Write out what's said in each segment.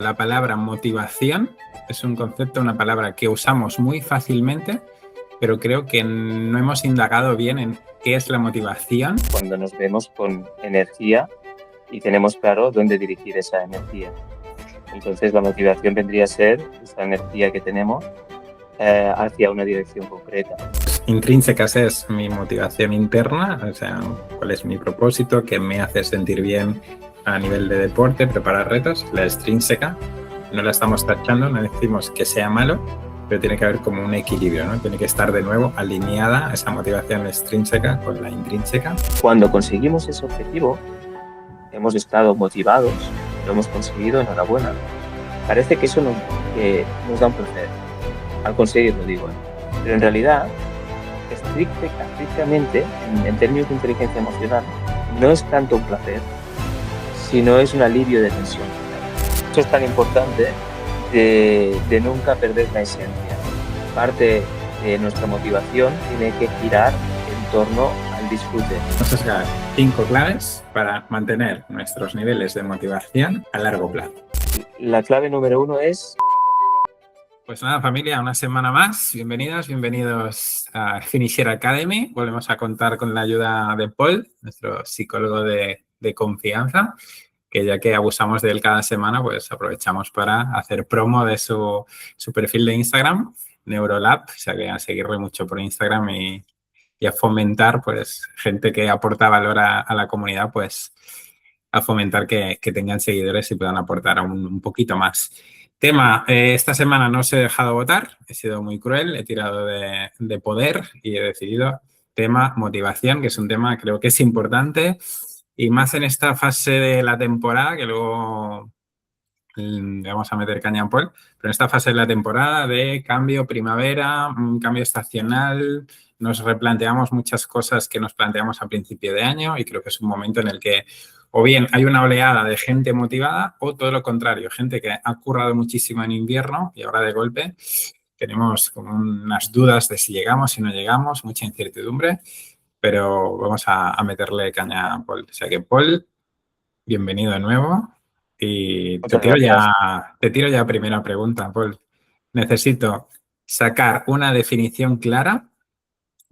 La palabra motivación es un concepto, una palabra que usamos muy fácilmente, pero creo que no hemos indagado bien en qué es la motivación. Cuando nos vemos con energía y tenemos claro dónde dirigir esa energía. Entonces la motivación vendría a ser esa energía que tenemos hacia una dirección concreta. Intrínsecas es mi motivación interna, o sea, cuál es mi propósito, qué me hace sentir bien a nivel de deporte, preparar retos. La extrínseca no la estamos tachando, no decimos que sea malo, pero tiene que haber como un equilibrio, ¿no? Tiene que estar de nuevo alineada esa motivación extrínseca con la intrínseca. Cuando conseguimos ese objetivo, hemos estado motivados, lo hemos conseguido, enhorabuena. Parece que eso nos da un placer, al conseguirlo, digo. Pero en realidad, estrictamente, en términos de inteligencia emocional, no es tanto un placer, sino es un alivio de tensión. Eso es tan importante de nunca perder la esencia. Parte de nuestra motivación tiene que girar en torno al disfrute. Vamos a sacar 5 claves para mantener nuestros niveles de motivación a largo plazo. La clave número 1 es... Pues nada, familia, una semana más. Bienvenidos a Finisher Academy. Volvemos a contar con la ayuda de Paul, nuestro psicólogo de confianza, que ya que abusamos de él cada semana, pues aprovechamos para hacer promo de su perfil de Instagram, Neurolab. O sea, que a seguirle mucho por Instagram y a fomentar, pues, gente que aporta valor a la comunidad, pues, a fomentar que tengan seguidores y puedan aportar un poquito más. Tema, esta semana no os he dejado votar, he sido muy cruel, he tirado de poder y he decidido tema motivación, que es un tema creo que es importante y más en esta fase de la temporada, que luego le vamos a meter caña en Paul, pero en esta fase de la temporada de cambio primavera, un cambio estacional, nos replanteamos muchas cosas que nos planteamos a principio de año y creo que es un momento en el que o bien hay una oleada de gente motivada o todo lo contrario, gente que ha currado muchísimo en invierno y ahora de golpe tenemos como unas dudas de si llegamos, si no llegamos, mucha incertidumbre, pero vamos a meterle caña a Paul. O sea que Paul, bienvenido de nuevo y Muchas gracias. te tiro ya primera pregunta, Paul. Necesito sacar una definición clara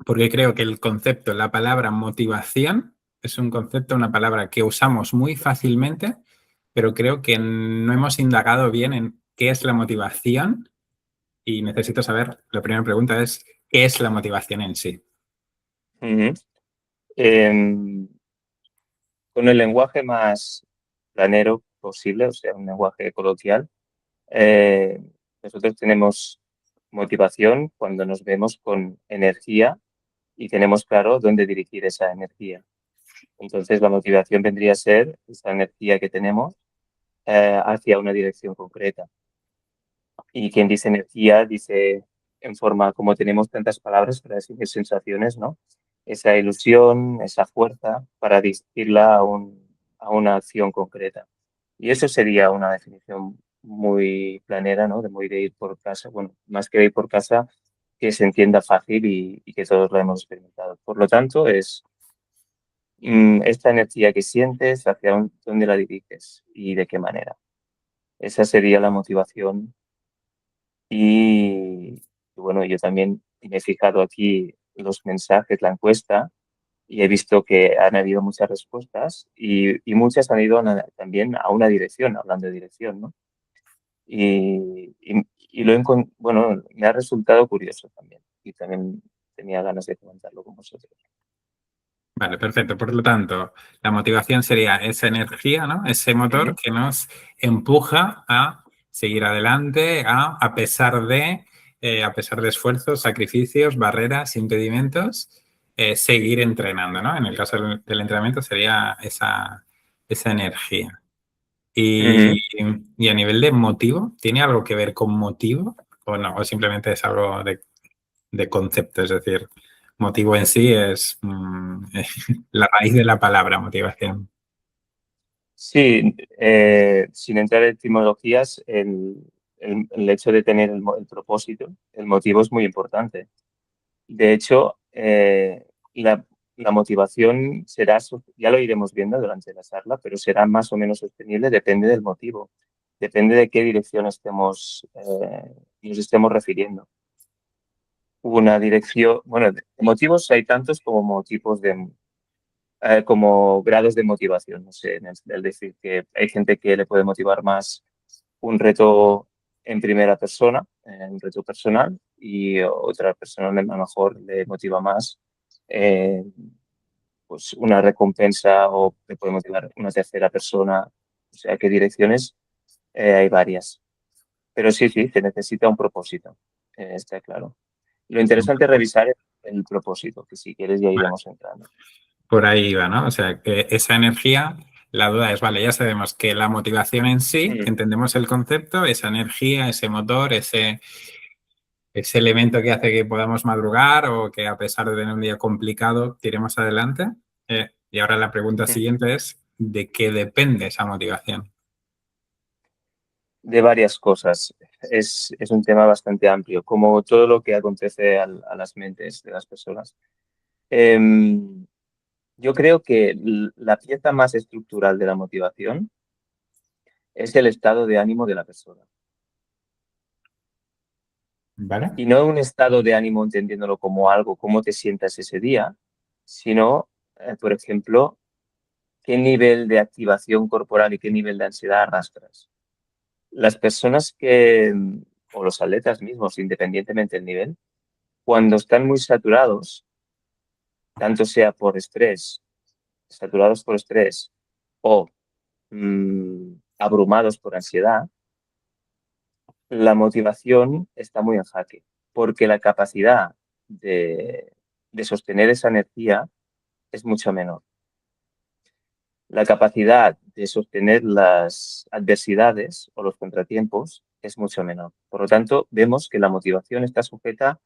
porque creo que el concepto, la palabra motivación, es un concepto, una palabra que usamos muy fácilmente, pero creo que no hemos indagado bien en qué es la motivación y necesito saber, la primera pregunta es, ¿qué es la motivación en sí? Uh-huh. Con el lenguaje más planero posible, o sea, un lenguaje coloquial, eh, nosotros tenemos motivación cuando nos vemos con energía y tenemos claro dónde dirigir esa energía. Entonces, la motivación vendría a ser esa energía que tenemos hacia una dirección concreta. Y quien dice energía dice en forma, como tenemos tantas palabras para definir sensaciones, ¿no? Esa ilusión, esa fuerza para dirigirla a una acción concreta. Y eso sería una definición muy planera, ¿no? De ir por casa, bueno, más que de ir por casa, que se entienda fácil y que todos lo hemos experimentado. Por lo tanto, es esta energía que sientes, hacia dónde la diriges y de qué manera. Esa sería la motivación. Y bueno, yo también me he fijado aquí los mensajes, la encuesta, y he visto que han habido muchas respuestas y muchas han ido también a una dirección, hablando de dirección, ¿no? Y bueno, me ha resultado curioso también y también tenía ganas de comentarlo con vosotros. Vale, perfecto. Por lo tanto, la motivación sería esa energía, ¿no? Ese motor Ujú. que nos empuja a seguir adelante, a pesar de esfuerzos, sacrificios, barreras, impedimentos, seguir entrenando, ¿no? En el caso del entrenamiento sería esa energía. Ujú. Y a nivel de motivo, ¿tiene algo que ver con motivo o no? O simplemente es algo de concepto, es decir, motivo en sí es la raíz de la palabra motivación. Sí, sin entrar en etimologías, el hecho de tener el propósito, el motivo es muy importante. De hecho, la, la motivación será, ya lo iremos viendo durante la charla, pero será más o menos sostenible, depende del motivo. depende de qué dirección nos estemos refiriendo. Una dirección, bueno, de motivos hay tantos como tipos como grados de motivación. No sé, el decir que hay gente que le puede motivar más un reto en primera persona, un reto personal, y otra persona a lo mejor le motiva más eh, pues una recompensa o le puede motivar una tercera persona. O sea, qué direcciones hay varias. Pero sí, sí, se necesita un propósito, está claro. Lo interesante es revisar el propósito, que si quieres ya Vale, iremos entrando. por ahí va, ¿no? O sea, que esa energía, la duda es, vale, ya sabemos que la motivación en sí, Mm, entendemos el concepto, esa energía, ese motor, ese elemento que hace que podamos madrugar o que a pesar de tener un día complicado, tiremos adelante. Y ahora la pregunta mm. siguiente es, ¿de qué depende esa motivación? De varias cosas. Es un tema bastante amplio, como todo lo que acontece a las mentes de las personas. Em, yo creo que la pieza más estructural de la motivación es el estado de ánimo de la persona. ¿Vale? Y no un estado de ánimo entendiéndolo como algo, cómo te sientas ese día, sino, por ejemplo, qué nivel de activación corporal y qué nivel de ansiedad arrastras. Las personas o los atletas mismos, independientemente del nivel, cuando están muy saturados, tanto sea por estrés, saturados por estrés o abrumados por ansiedad, la motivación está muy en jaque, porque la capacidad de sostener esa energía es mucho menor. La capacidad de sostener las adversidades o los contratiempos es mucho menor. Por lo tanto, vemos que la motivación está sujeta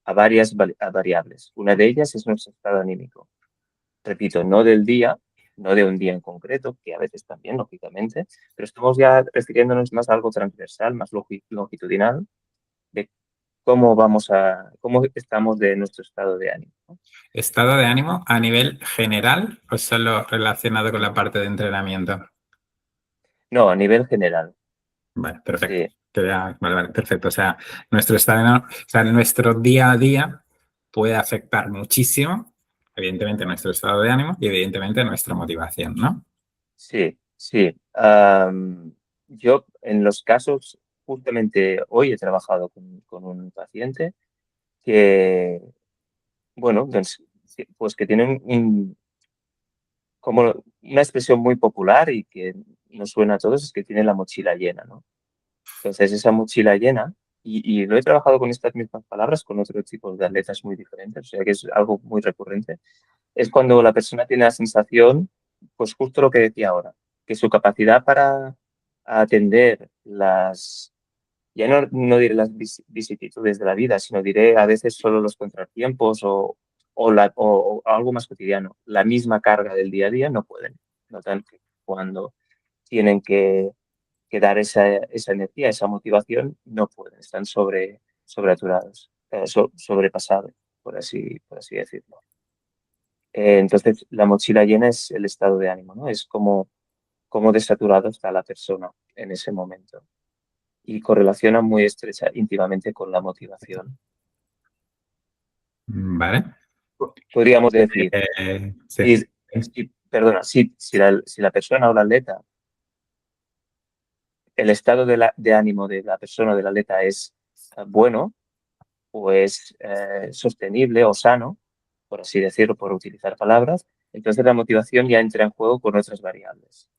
a variables. Una de ellas es nuestro estado anímico. Repito, no del día, no de un día en concreto, que a veces también, lógicamente, pero estamos ya refiriéndonos más a algo transversal, más longitudinal, de cómo estamos de nuestro estado de ánimo, ¿no? ¿Estado de ánimo a nivel general o solo relacionado con la parte de entrenamiento? No, a nivel general, Vale, perfecto. sí, Vale, vale, perfecto. O sea, nuestro estado, o sea, nuestro día a día puede afectar muchísimo, evidentemente, nuestro estado de ánimo y evidentemente nuestra motivación, ¿no? sí, sí. Yo en los casos, justamente hoy he trabajado con un paciente que, bueno, pues que tiene como una expresión muy popular y que nos suena a todos, es que tiene la mochila llena, ¿no? Entonces, esa mochila llena, y lo he trabajado con estas mismas palabras con otros tipos de atletas muy diferentes, o sea que es algo muy recurrente, es cuando la persona tiene la sensación, pues justo lo que decía ahora, que su capacidad para atender ya no diré las vicisitudes de la vida, sino diré a veces solo los contratiempos o algo más cotidiano, la misma carga del día a día no pueden. Notan que cuando tienen que dar esa energía, esa motivación, no pueden, están sobreaturados, sobrepasados, por así decirlo. Entonces, la mochila llena es el estado de ánimo, ¿no? Es como desaturado está la persona en ese momento y correlaciona muy estrecha, íntimamente con la motivación. Vale. Podríamos decir, Sí. perdona, si la persona o la atleta, el estado de ánimo de la persona o del atleta es bueno, o es sostenible o sano, por así decirlo, por utilizar palabras, entonces la motivación ya entra en juego con otras variables.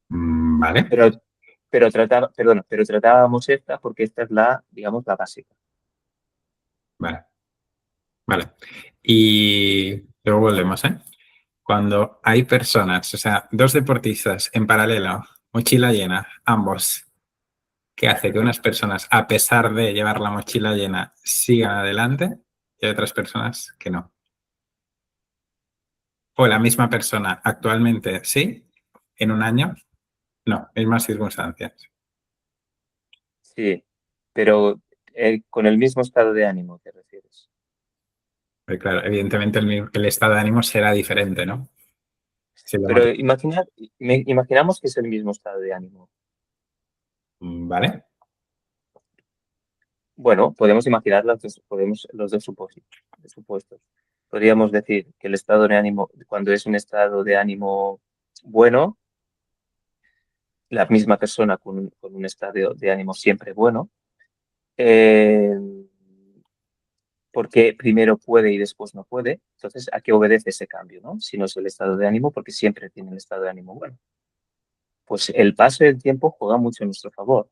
Vale. Pero, pero tratábamos esta porque esta es digamos, la básica. Vale. Vale. Y luego volvemos, ¿eh? Cuando hay personas, o sea, dos deportistas en paralelo, mochila llena, ambos, ¿qué hace que unas personas, a pesar de llevar la mochila llena, sigan adelante y hay otras personas que no? O la misma persona actualmente sí, en un año no, mismas circunstancias. Sí, pero con el mismo estado de ánimo, ¿te refieres? Pero claro, evidentemente el estado de ánimo será diferente, ¿no? Si la Pero motivación- imaginamos que es el mismo estado de ánimo. ¿Vale? Bueno, podemos imaginar los dos supuestos. Podríamos decir que el estado de ánimo, cuando es un estado de ánimo bueno, la misma persona con un estado de ánimo siempre bueno, eh, porque primero puede y después no puede. Entonces, ¿a qué obedece ese cambio, no? Si no es el estado de ánimo, porque siempre tiene el estado de ánimo bueno. Pues el paso del tiempo juega mucho en nuestro favor,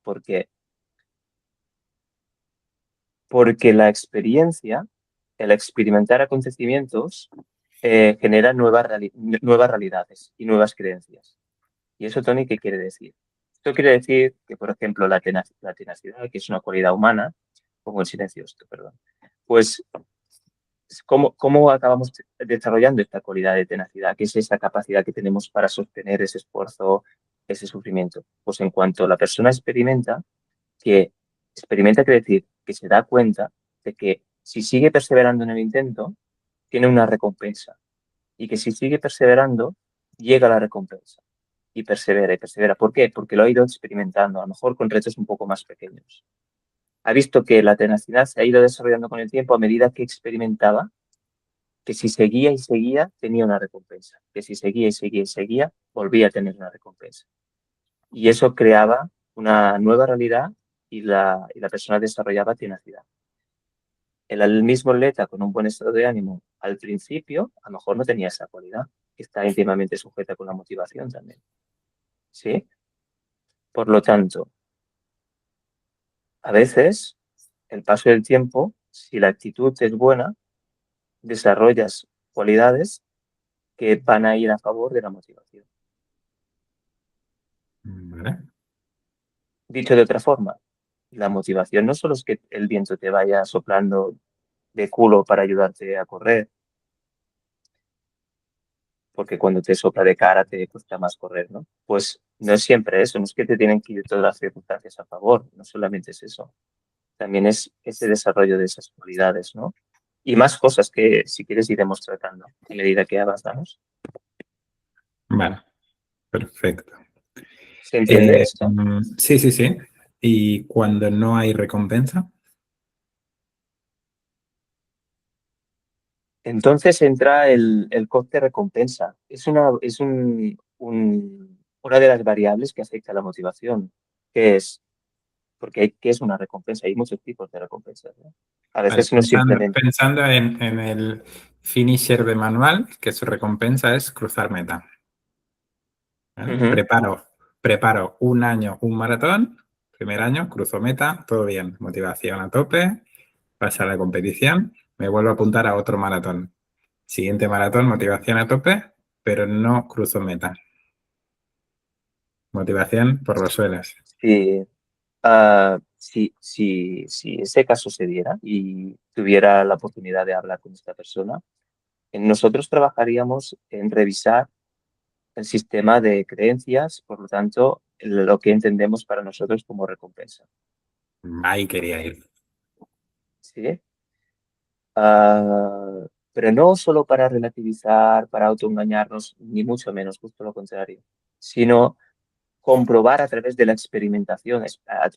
porque porque la experiencia, el experimentar acontecimientos, genera nuevas realidades y nuevas creencias. ¿Y eso, Tony, qué quiere decir? Esto quiere decir que, por ejemplo, la tenacidad, que es una cualidad humana, como el silencio, esto, perdón, pues, ¿cómo acabamos desarrollando esta cualidad de tenacidad? ¿Qué es esa capacidad que tenemos para sostener ese esfuerzo, ese sufrimiento? Pues en cuanto la persona que quiere decir que se da cuenta de que si sigue perseverando en el intento, tiene una recompensa. Y que si sigue perseverando, llega la recompensa. Y persevera y persevera. ¿Por qué? Porque lo ha ido experimentando, a lo mejor con retos un poco más pequeños. Ha visto que la tenacidad se ha ido desarrollando con el tiempo a medida que experimentaba, que si seguía y seguía, tenía una recompensa. Que si seguía y seguía y seguía, volvía a tener una recompensa. Y eso creaba una nueva realidad y la persona desarrollaba tenacidad. El mismo atleta con un buen estado de ánimo al principio, a lo mejor no tenía esa cualidad, que está íntimamente sujeta con la motivación también. ¿Sí? Por lo tanto, a veces, el paso del tiempo, si la actitud es buena, desarrollas cualidades que van a ir a favor de la motivación. ¿Vale? Dicho de otra forma, la motivación no solo es que el viento te vaya soplando de culo para ayudarte a correr, porque cuando te sopla de cara te cuesta más correr, ¿no? Pues no es siempre eso, no es que te tienen que ir todas las circunstancias a favor, no solamente es eso, también es ese desarrollo de esas cualidades, ¿no? Y más cosas que si quieres iremos tratando a medida que avanzamos. Vale, perfecto. ¿Se entiende esto? Sí, sí, sí. ¿Y cuando no hay recompensa? Entonces entra el coste-recompensa. Una de las variables que afecta a la motivación, que es, ¿qué es una recompensa? Hay muchos tipos de recompensas, ¿no? A Vale, veces no simplemente. pensando en el finisher de manual, que su recompensa es cruzar meta. ¿Vale? Ujú. Preparo un año un maratón, primer año, cruzo meta, todo bien, motivación a tope, pasa la competición, me vuelvo a apuntar a otro maratón. Siguiente maratón, motivación a tope, pero no cruzo meta. Motivación por los suelos. Sí, si ese caso se diera y tuviera la oportunidad de hablar con esta persona, nosotros trabajaríamos en revisar el sistema de creencias, por lo tanto, lo que entendemos para nosotros como recompensa. Ahí quería ir. ¿Sí? Ah, pero no solo para relativizar, para autoengañarnos, ni mucho menos, justo lo contrario, sino comprobar a través de la experimentación,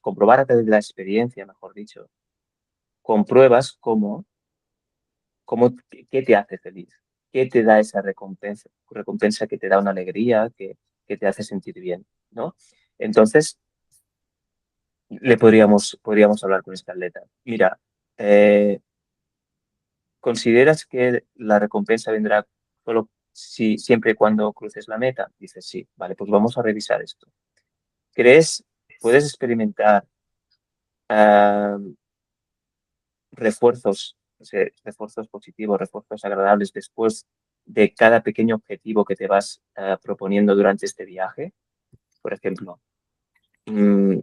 comprobar a través de la experiencia, mejor dicho, compruebas qué te hace feliz, qué te da esa recompensa que te da una alegría, que te hace sentir bien, ¿no? Entonces, podríamos hablar con esta atleta. Mira, ¿consideras que la recompensa vendrá solo siempre y cuando cruces la meta? Dices, sí, vale, pues vamos a revisar esto. ¿Crees, puedes experimentar ah, refuerzos, o sea, refuerzos positivos, refuerzos agradables después de cada pequeño objetivo que te vas proponiendo durante este viaje? Por ejemplo,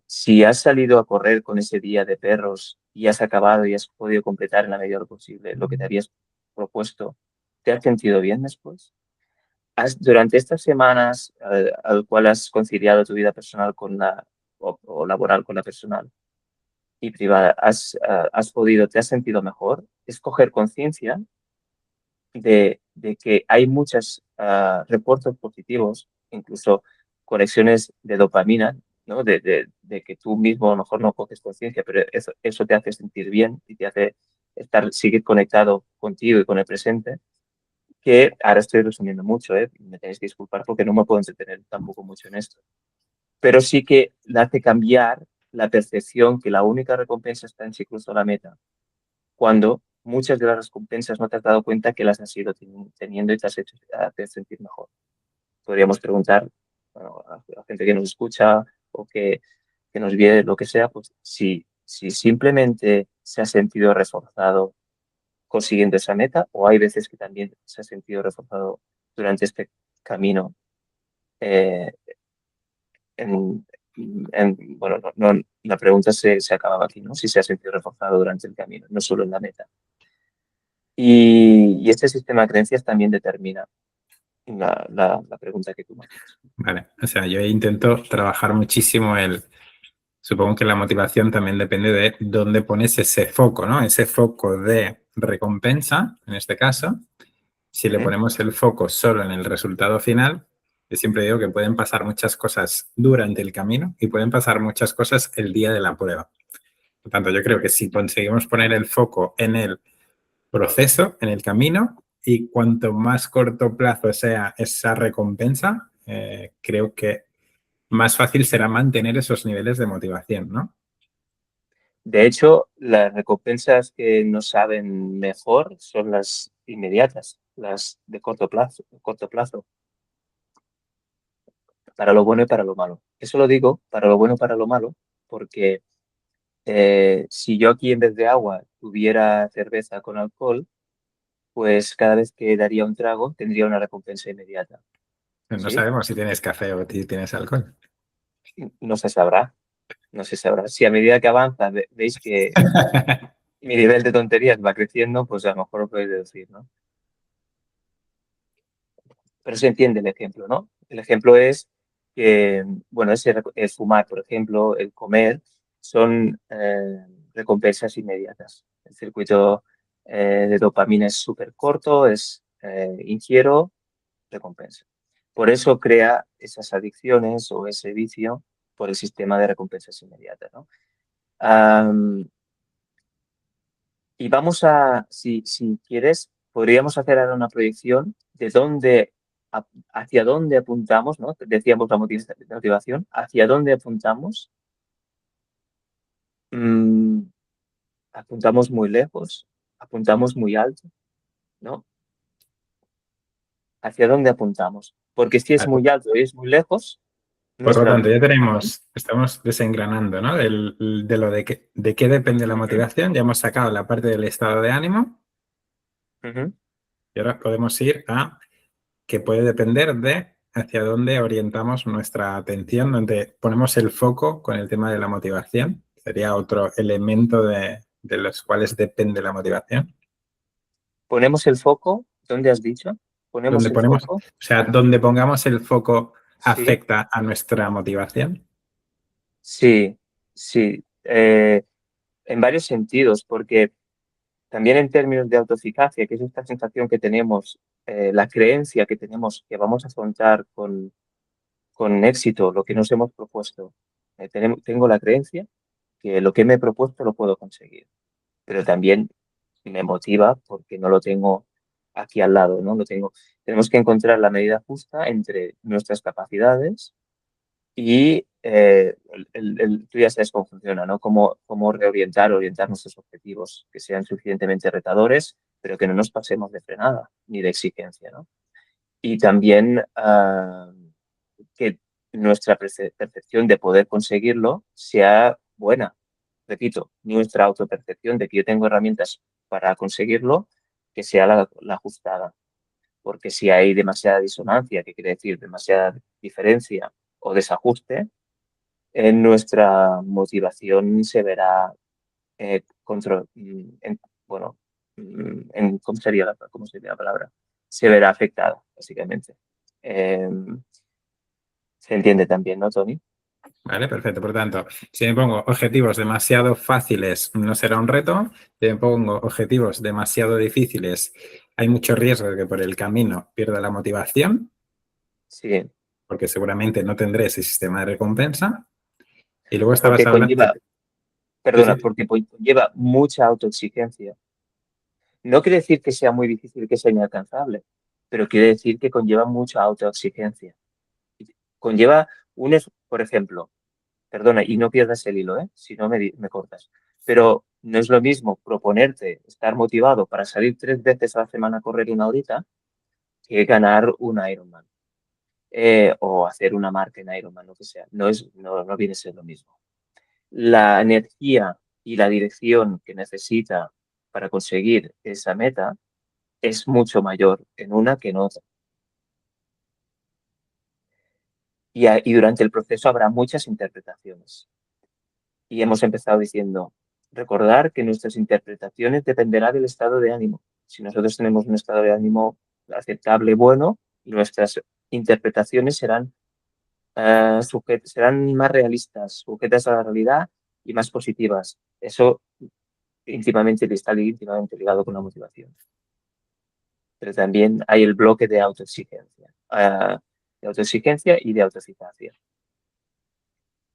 si has salido a correr con ese día de perros y has acabado y has podido completar en la medida de lo posible lo que te habías propuesto, ¿te has sentido bien después? Durante estas semanas al cual has conciliado tu vida personal o laboral con la personal y privada, te has sentido mejor? Es coger conciencia de que hay muchos refuerzos positivos, incluso conexiones de dopamina ¿no? De que tú mismo a lo mejor no coges conciencia, pero eso te hace sentir bien y te hace seguir conectado contigo y con el presente, que ahora estoy resumiendo mucho, ¿eh? Me tenéis que disculpar porque no me puedo entretener tampoco mucho en esto. Pero sí que le hace cambiar la percepción que la única recompensa está en si cruzo la meta, cuando muchas de las recompensas no te has dado cuenta que las has ido teniendo y te has hecho hacer sentir mejor. Podríamos preguntar, bueno, a la gente que nos escucha o que nos ve, lo que sea, pues si simplemente se ha sentido reforzado consiguiendo esa meta, o hay veces que también se ha sentido reforzado durante este camino. eh, bueno, la pregunta se acababa aquí, ¿no? Si se ha sentido reforzado durante el camino, no solo en la meta. Y este sistema de creencias también determina la pregunta que tú me haces. Vale, o sea, yo intento trabajar muchísimo supongo que la motivación también depende de dónde pones ese foco, ¿no? Ese foco de recompensa, en este caso. Si le ¿Sí? ponemos el foco solo en el resultado final, yo siempre digo que pueden pasar muchas cosas durante el camino y pueden pasar muchas cosas el día de la prueba. Por tanto, yo creo que si conseguimos poner el foco en el proceso, en el camino, y cuanto más corto plazo sea esa recompensa, creo que más fácil será mantener esos niveles de motivación, ¿no? De hecho, las recompensas que nos saben mejor son las inmediatas, las de corto plazo, para lo bueno y para lo malo. Eso lo digo, para lo bueno y para lo malo, porque si yo aquí en vez de agua tuviera cerveza con alcohol, pues cada vez que daría un trago tendría una recompensa inmediata. No ¿Sí? sabemos si tienes café o si tienes alcohol. No se sabrá, no se sabrá. Si a medida que avanza veis que mi nivel de tonterías va creciendo, pues a lo mejor lo podéis deducir, ¿no? Pero se entiende el ejemplo, ¿no? El ejemplo es que, bueno, el fumar, por ejemplo, el comer, son recompensas inmediatas. El circuito de dopamina es súper corto, ingiero, recompensa. Por eso crea esas adicciones o ese vicio por el sistema de recompensas inmediatas, ¿no? Am, y si quieres, podríamos hacer ahora una proyección de hacia dónde apuntamos, ¿no? Decíamos la motivación, hacia dónde apuntamos. Mm, apuntamos muy lejos, apuntamos muy alto, ¿no? ¿Hacia dónde apuntamos? Porque si es muy alto y es muy lejos, Por lo nuestra... tanto, estamos desengranando, ¿no? De qué depende la Ujú, motivación. Ya hemos sacado la parte del estado de ánimo ujú. y ahora podemos ir a que puede depender de hacia dónde orientamos nuestra atención, donde ponemos el foco con el tema de la motivación. Sería otro elemento de los cuales depende la motivación. Ponemos el foco, ¿dónde has dicho? Ponemos Donde el ponemos, o foco, sea, donde pongamos el foco sí, afecta a nuestra motivación. sí, sí. En varios sentidos, porque también en términos de autoeficacia, que es esta sensación que tenemos, la creencia que tenemos que vamos a afrontar con éxito lo que nos hemos propuesto. Tengo la creencia que lo que me he propuesto lo puedo conseguir, pero también me motiva porque no lo tengo aquí al lado, ¿no? Tenemos que encontrar la medida justa entre nuestras capacidades y tú ya sabes cómo funciona, ¿no? Cómo orientar nuestros objetivos, que sean suficientemente retadores, pero que no nos pasemos de frenada ni de exigencia, ¿no? Y también que nuestra percepción de poder conseguirlo sea buena. Repito, nuestra autopercepción de que yo tengo herramientas para conseguirlo, que sea la ajustada. Porque si hay demasiada disonancia, que quiere decir demasiada diferencia o desajuste, en nuestra motivación se verá bueno, ¿cómo sería la palabra? Se verá afectada, básicamente. Eh, se entiende también, ¿no, Tony? Vale, perfecto. Por tanto, si me pongo objetivos demasiado fáciles, no será un reto. Si me pongo objetivos demasiado difíciles, hay mucho riesgo de que por el camino pierda la motivación, Sí, porque seguramente no tendré ese sistema de recompensa. Y luego estabas porque hablando... conlleva, Sí, sí. perdona, porque conlleva mucha autoexigencia. No quiere decir que sea muy difícil, que sea inalcanzable, pero quiere decir que conlleva mucha autoexigencia. Conlleva por ejemplo, perdona, y no pierdas el hilo, ¿eh? Si no me cortas. Pero no es lo mismo proponerte estar motivado para salir 3 veces a la semana a correr una horita que ganar un Ironman o hacer una marca en Ironman, lo que sea. No viene a ser lo mismo. La energía y la dirección que necesita para conseguir esa meta es mucho mayor en una que en otra. Y durante el proceso habrá muchas interpretaciones. Y hemos empezado diciendo, recordar que nuestras interpretaciones dependerá del estado de ánimo. Si nosotros tenemos un estado de ánimo aceptable, bueno, nuestras interpretaciones serán más realistas, sujetas a la realidad y más positivas. Eso está íntimamente ligado con la motivación. Pero también hay el bloque de autoexigencia y de autoeficacia.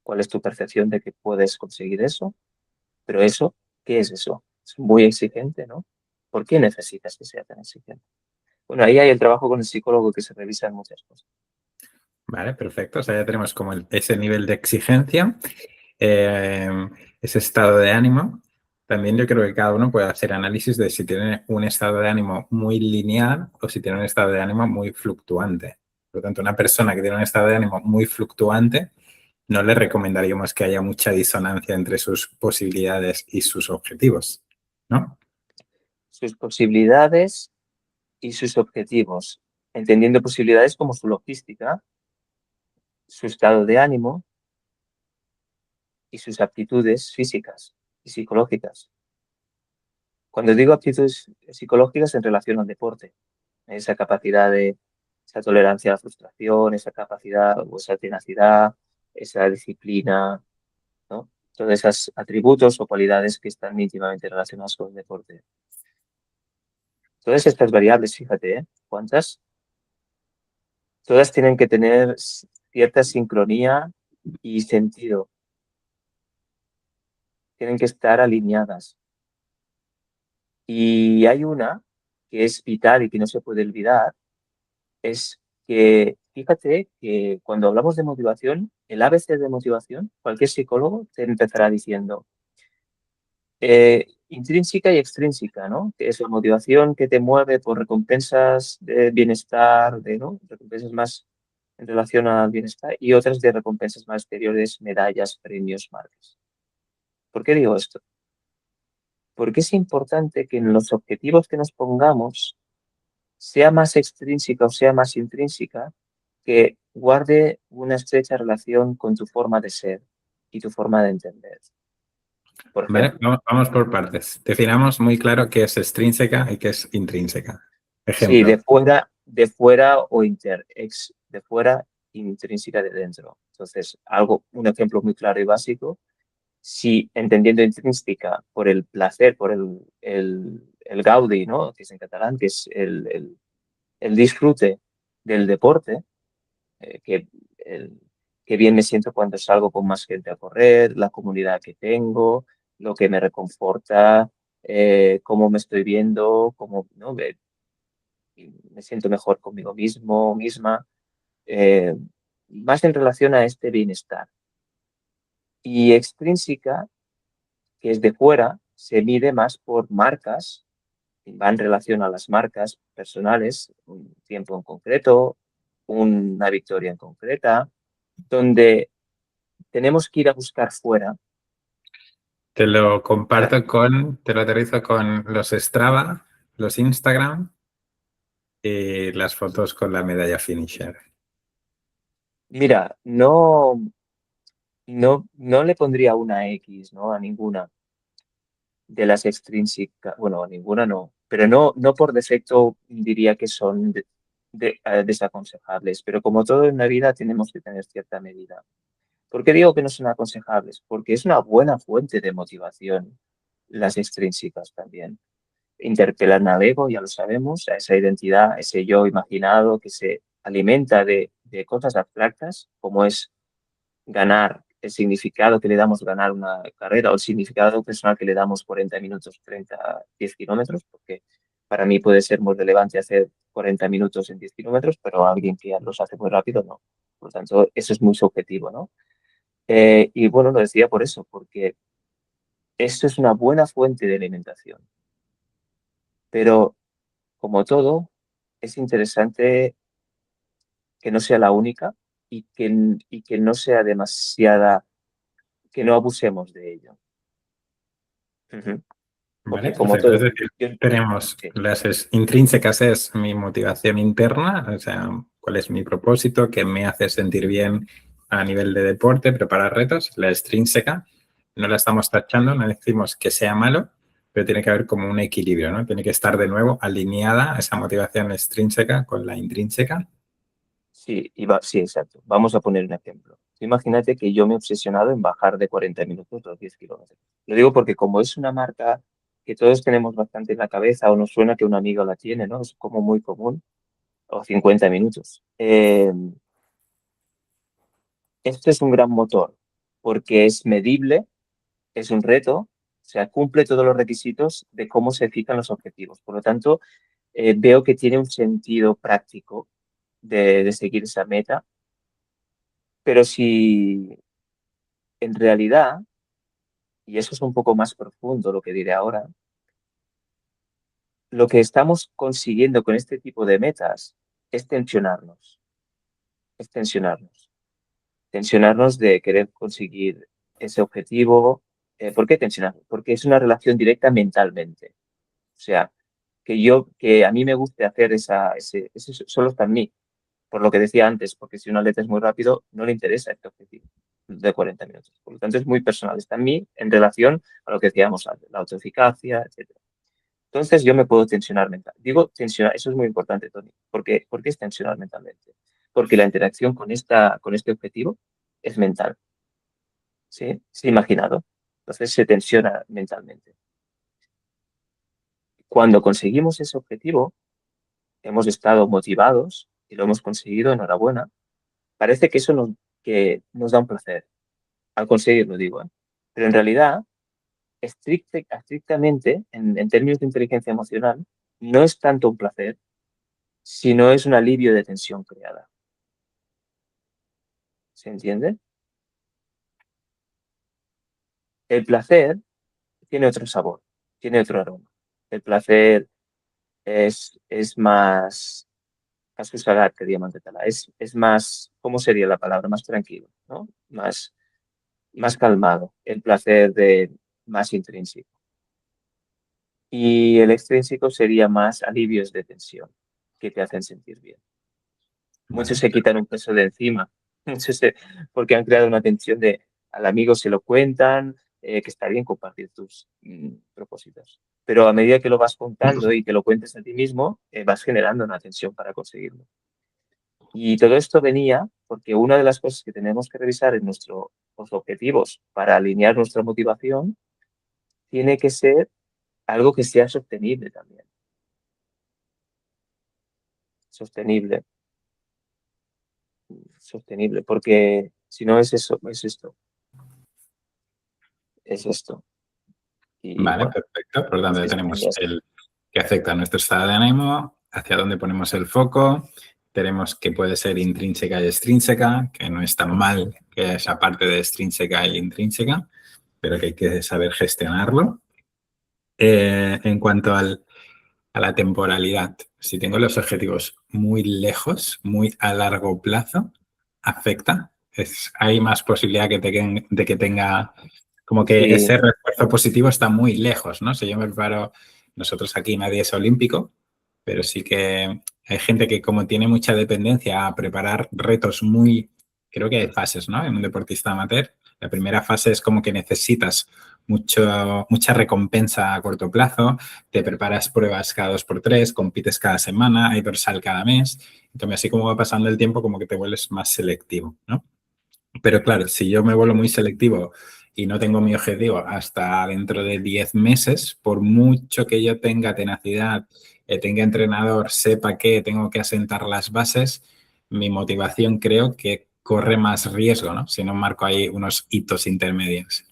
¿Cuál es tu percepción de que puedes conseguir eso? Pero eso, ¿qué es eso? Es muy exigente, ¿no? ¿Por qué necesitas que sea tan exigente? Bueno, ahí hay el trabajo con el psicólogo que se revisan muchas cosas. Vale, perfecto. O sea, ya tenemos como ese nivel de exigencia, eh, ese estado de ánimo. También yo creo que cada uno puede hacer análisis de si tiene un estado de ánimo muy lineal o si tiene un estado de ánimo muy fluctuante. Por lo tanto, una persona que tiene un estado de ánimo muy fluctuante, no le recomendaríamos que haya mucha disonancia entre sus posibilidades y sus objetivos, ¿no? Sus posibilidades y sus objetivos, entendiendo posibilidades como su logística, su estado de ánimo y sus aptitudes físicas y psicológicas. Cuando digo aptitudes psicológicas en relación al deporte, esa capacidad esa tolerancia a la frustración, esa capacidad o esa tenacidad, esa disciplina, ¿no? Todos esos atributos o cualidades que están íntimamente relacionados con el deporte. Todas estas variables, fíjate, ¿eh? ¿Cuántas? Todas tienen que tener cierta sincronía y sentido. Tienen que estar alineadas. Y hay una que es vital y que no se puede olvidar, es que fíjate que cuando hablamos de motivación, el ABC de motivación, cualquier psicólogo te empezará diciendo intrínseca y extrínseca, ¿no? Que es la motivación que te mueve por recompensas de bienestar, ¿no? Recompensas más en relación al bienestar y otras de recompensas más exteriores, medallas, premios, marcas. ¿Por qué digo esto? Porque es importante que en los objetivos que nos pongamos, sea más extrínseca o sea más intrínseca, que guarde una estrecha relación con tu forma de ser y tu forma de entender. Por Vale, ejemplo, vamos por partes. Definamos muy claro qué es extrínseca y qué es intrínseca. sí, Ejemplo. de fuera o de fuera, intrínseca de dentro. Entonces, un ejemplo muy claro y básico, si entendiendo intrínseca por el placer, por el gaudi, ¿no? Que es en catalán, que es el disfrute del deporte, que, el, que bien me siento cuando salgo con más gente a correr, la comunidad que tengo, lo que me reconforta, cómo me estoy viendo, cómo, ¿no? Me siento mejor conmigo mismo, misma, eh, más en relación a este bienestar. Y extrínseca, que es de fuera, se mide más por marcas, va en relación a las marcas personales, un tiempo en concreto, una victoria en concreta, donde tenemos que ir a buscar fuera. Te lo comparto te lo aterrizo con los Strava, los Instagram y las fotos con la medalla finisher. Mira, no le pondría una X, ¿no? A ninguna de las extrínsecas, bueno, a ninguna no, pero no por defecto diría que son desaconsejables, pero como todo en la vida tenemos que tener cierta medida. ¿Por qué digo que no son aconsejables? Porque es una buena fuente de motivación las extrínsecas también. Interpelan al ego, ya lo sabemos, a esa identidad, ese yo imaginado que se alimenta de cosas abstractas, como es ganar el significado que le damos a ganar una carrera o el significado personal que le damos 40 minutos, 30, 10 kilómetros, porque para mí puede ser muy relevante hacer 40 minutos en 10 kilómetros, pero alguien que los hace muy rápido no. Por lo tanto, eso es muy subjetivo, ¿no? Y bueno, lo decía por eso, porque esto es una buena fuente de alimentación, pero como todo, es interesante que no sea la única y que no sea demasiada, que no abusemos de ello. Ujú. Vale, Porque como perfecto. Es todo, decir, yo, tenemos sí, las intrínsecas, es mi motivación interna, o sea, cuál es mi propósito, qué me hace sentir bien a nivel de deporte, preparar retos. La extrínseca no la estamos tachando, no decimos que sea malo, pero tiene que haber como un equilibrio, ¿no? Tiene que estar de nuevo alineada esa motivación extrínseca con la intrínseca. sí, sí, exacto. Vamos a poner un ejemplo. Imagínate que yo me he obsesionado en bajar de 40 minutos los 10 kilómetros. Lo digo porque como es una marca que todos tenemos bastante en la cabeza o nos suena que un amigo la tiene, ¿no? Es como muy común, o 50 minutos. Esto es un gran motor porque es medible, es un reto, o sea, cumple todos los requisitos de cómo se fijan los objetivos. Por lo tanto, veo que tiene un sentido práctico de seguir esa meta, pero si en realidad, y eso es un poco más profundo lo que diré ahora, lo que estamos consiguiendo con este tipo de metas es tensionarnos, es tensionarnos. Tensionarnos de querer conseguir ese objetivo. ¿Por qué tensionarnos? Porque es una relación directa mentalmente. O sea, que a mí me guste hacer ese solo está en mí, por lo que decía antes, porque si un atleta es muy rápido, no le interesa este objetivo de 40 minutos. Por lo tanto, es muy personal, está en mí en relación a lo que decíamos antes, la autoeficacia, etcétera. Entonces, yo me puedo tensionar mental. Digo tensionar, eso es muy importante, Tony. ¿Por qué es tensionar mentalmente? Porque la interacción con este objetivo es mental, ¿sí? Es imaginado. Entonces, se tensiona mentalmente. Cuando conseguimos ese objetivo, hemos estado motivados y lo hemos conseguido, enhorabuena. Parece que que nos da un placer al conseguirlo, digo, ¿eh? Pero en realidad, estrictamente, en términos de inteligencia emocional, no es tanto un placer, sino es un alivio de tensión creada. ¿Se entiende? El placer tiene otro sabor, tiene otro aroma. El placer es más, Kasusagat, que diamante tala, es más, ¿cómo sería la palabra? Más tranquilo, ¿no? Más calmado. El placer más intrínseco. Y el extrínseco sería más alivios de tensión que te hacen sentir bien. Muchos Vale, se quitan un peso de encima, porque han creado una tensión de al amigo se lo cuentan, que está bien compartir tus propósitos. Pero a medida que lo vas contando y que lo cuentes a ti mismo, vas generando una tensión para conseguirlo. Y todo esto venía porque una de las cosas que tenemos que revisar en nuestros objetivos para alinear nuestra motivación tiene que ser algo que sea sostenible también. Sostenible, sostenible, porque si no es eso, es esto, es esto. Y vale, bueno, perfecto. Por lo tanto, ya ya tenemos está. el que afecta a nuestro estado de ánimo, hacia dónde ponemos el foco. Tenemos que puede ser intrínseca y extrínseca, que no es tan mal que esa parte de extrínseca y intrínseca, pero que hay que saber gestionarlo. En cuanto a la temporalidad, si tengo los objetivos muy lejos, muy a largo plazo, afecta. Hay más posibilidad de que tenga como que ese Sí, refuerzo positivo está muy lejos, ¿no? Si yo me preparo, nosotros aquí nadie es olímpico, pero sí que hay gente que como tiene mucha dependencia a preparar retos creo que hay fases, ¿no? En un deportista amateur, la primera fase es como que necesitas mucha recompensa a corto plazo, te preparas pruebas cada 2 por 3, compites cada semana, hay dorsal cada mes, entonces así como va pasando el tiempo como que te vuelves más selectivo, ¿no? Pero claro, si yo me vuelvo muy selectivo y no tengo mi objetivo hasta dentro de 10 meses, por mucho que yo tenga tenacidad, tenga entrenador, sepa que tengo que asentar las bases, mi motivación creo que corre más riesgo, ¿no? Si no marco ahí unos hitos intermedios.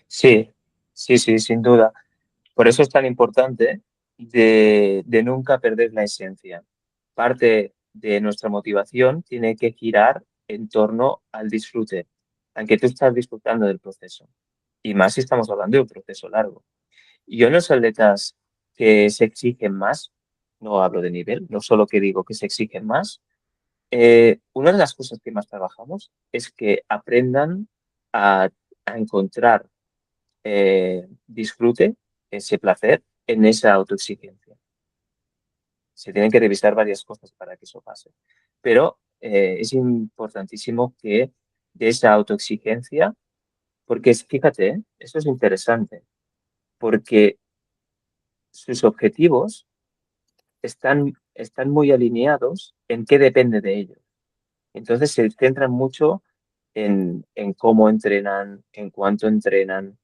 Sí, sí, sin duda. Por eso es tan importante de nunca perder la esencia. Parte de nuestra motivación tiene que girar en torno al disfrute, aunque tú estás disfrutando del proceso. Y más si estamos hablando de un proceso largo. Y yo en los atletas que se exigen más, no hablo de nivel, no solo que digo que se exigen más, una de las cosas que más trabajamos es que aprendan a, a encontrar disfrute, ese placer en esa autoexigencia. Se tienen que revisar varias cosas para que eso pase. Pero es importantísimo que de esa autoexigencia, porque fíjate, esto es interesante, porque sus objetivos están muy alineados en qué depende de ellos. Entonces se centran mucho en cómo entrenan, en cuánto entrenan,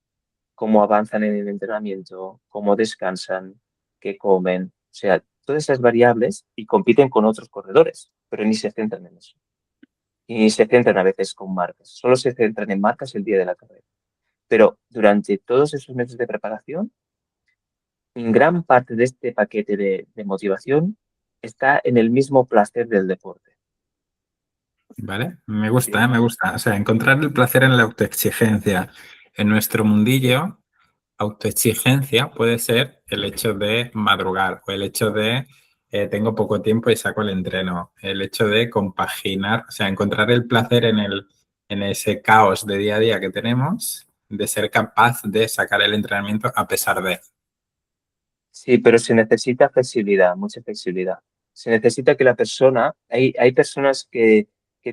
cómo avanzan en el entrenamiento, cómo descansan, qué comen, o sea, todas esas variables y compiten con otros corredores, pero ni se centran en eso. Y ni se centran a veces con marcas, solo se centran en marcas el día de la carrera. Pero durante todos esos meses de preparación, en gran parte de este paquete de motivación está en el mismo placer del deporte. ¿Vale? Me gusta, ¿Sí? me gusta. O sea, encontrar el placer en la autoexigencia. En nuestro mundillo, autoexigencia puede ser el hecho de madrugar o el hecho de tengo poco tiempo y saco el entreno. El hecho de compaginar, o sea, encontrar el placer en ese caos de día a día que tenemos, de ser capaz de sacar el entrenamiento a pesar de. Sí, pero se necesita flexibilidad, mucha flexibilidad. Se necesita que la persona, hay personas que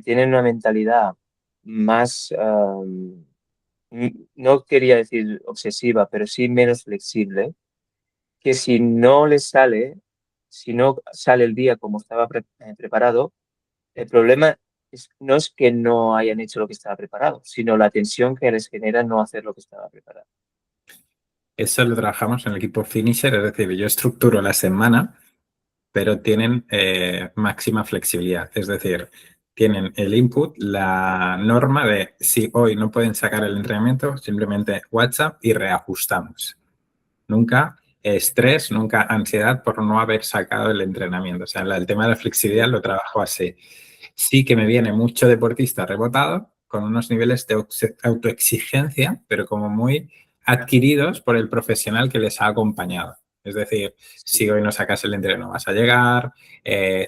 tienen una mentalidad más, no quería decir obsesiva, pero sí menos flexible, que si no les sale, si no sale el día como estaba preparado, el problema no es que no hayan hecho lo que estaba preparado, sino la tensión que les genera no hacer lo que estaba preparado. Eso lo trabajamos en el equipo finisher, es decir, yo estructuro la semana pero tienen máxima flexibilidad. Es decir, tienen el input, la norma de si hoy no pueden sacar el entrenamiento, simplemente WhatsApp y reajustamos. Nunca estrés, nunca ansiedad por no haber sacado el entrenamiento. O sea, el tema de la flexibilidad lo trabajo así. Sí que me viene mucho deportista rebotado, con unos niveles de autoexigencia, pero como muy adquiridos por el profesional que les ha acompañado. Es decir, si Sí, hoy no sacas el entreno no vas a llegar,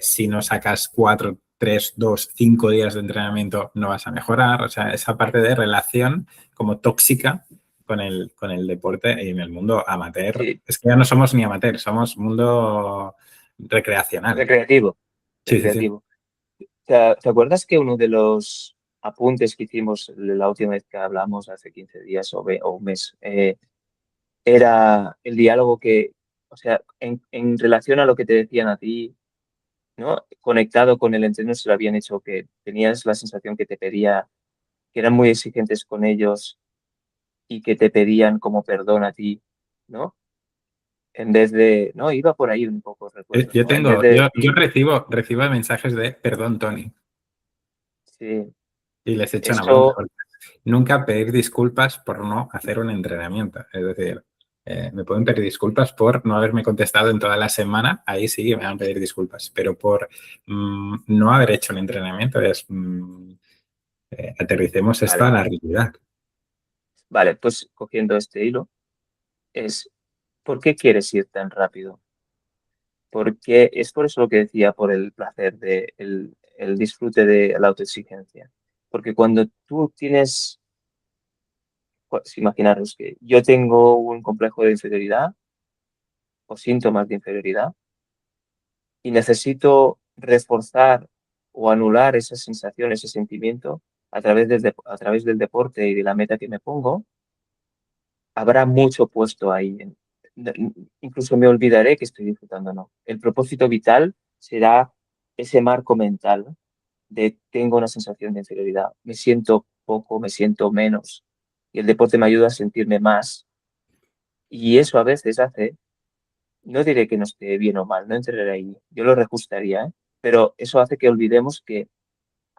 si no sacas 4, 3, 2, 5 días de entrenamiento no vas a mejorar. O sea, esa parte de relación como tóxica con el deporte y en el mundo amateur. sí, Es que ya no somos ni amateur, somos mundo recreacional. recreativo, Sí, sí, sí. recreativo. ¿Te acuerdas que uno de los apuntes que hicimos la última vez que hablamos, hace 15 días o un mes, era el diálogo que, o sea, en relación a lo que te decían a ti, ¿no? Conectado con el entreno se lo habían hecho, que tenías la sensación que te pedía, que eran muy exigentes con ellos y que te pedían como perdón a ti, ¿no? En vez de, no, iba por ahí un poco, recuerdo, Yo ¿no? En vez tengo, de yo decir, recibo mensajes de perdón, Tony, sí, y les echo una bronca. eso, Porque nunca pedir disculpas por no hacer un entrenamiento. Es decir, me pueden pedir disculpas por no haberme contestado en toda la semana, ahí sí que me van a pedir disculpas, pero por no haber hecho un entrenamiento aterricemos esto a vale, la realidad. vale, pues cogiendo este hilo, es, ¿por qué quieres ir tan rápido? Porque es por eso lo que decía, por el placer de el disfrute de la autoexigencia. Porque cuando tú tienes, pues imaginaros que yo tengo un complejo de inferioridad o síntomas de inferioridad y necesito reforzar o anular esa sensación, ese sentimiento a través del deporte y de la meta que me pongo, habrá mucho puesto ahí. Incluso me olvidaré que estoy disfrutando o no. El propósito vital será ese marco mental de tengo una sensación de inferioridad, me siento poco, me siento menos y el deporte me ayuda a sentirme más y eso a veces hace, no diré que no esté bien o mal, no entraré ahí, yo lo reajustaría, ¿eh? Pero eso hace que olvidemos que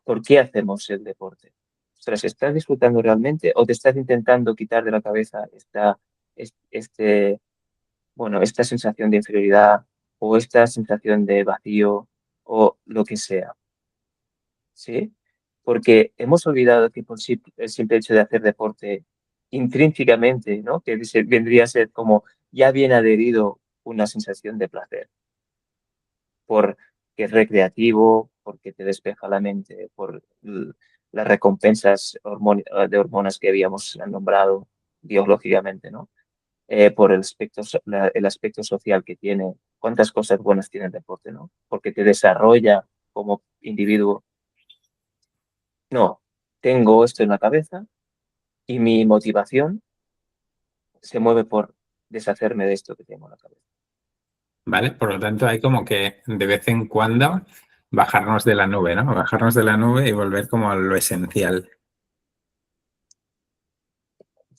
¿por qué hacemos el deporte? Ostras, ¿estás disfrutando realmente o te estás intentando quitar de la cabeza esta sensación de inferioridad o esta sensación de vacío o lo que sea? ¿Sí? Porque hemos olvidado que por el simple hecho de hacer deporte intrínsecamente, ¿no? Que vendría a ser como ya viene adherido una sensación de placer, porque es recreativo, porque te despeja la mente, por las recompensas de hormonas que habíamos nombrado biológicamente, ¿no? Por el aspecto social que tiene, cuántas cosas buenas tiene el deporte, ¿no? Porque te desarrolla como individuo. No, tengo esto en la cabeza y mi motivación se mueve por deshacerme de esto que tengo en la cabeza. ¿Vale? Por lo tanto, hay como que de vez en cuando bajarnos de la nube, ¿no? Bajarnos de la nube y volver como a lo esencial.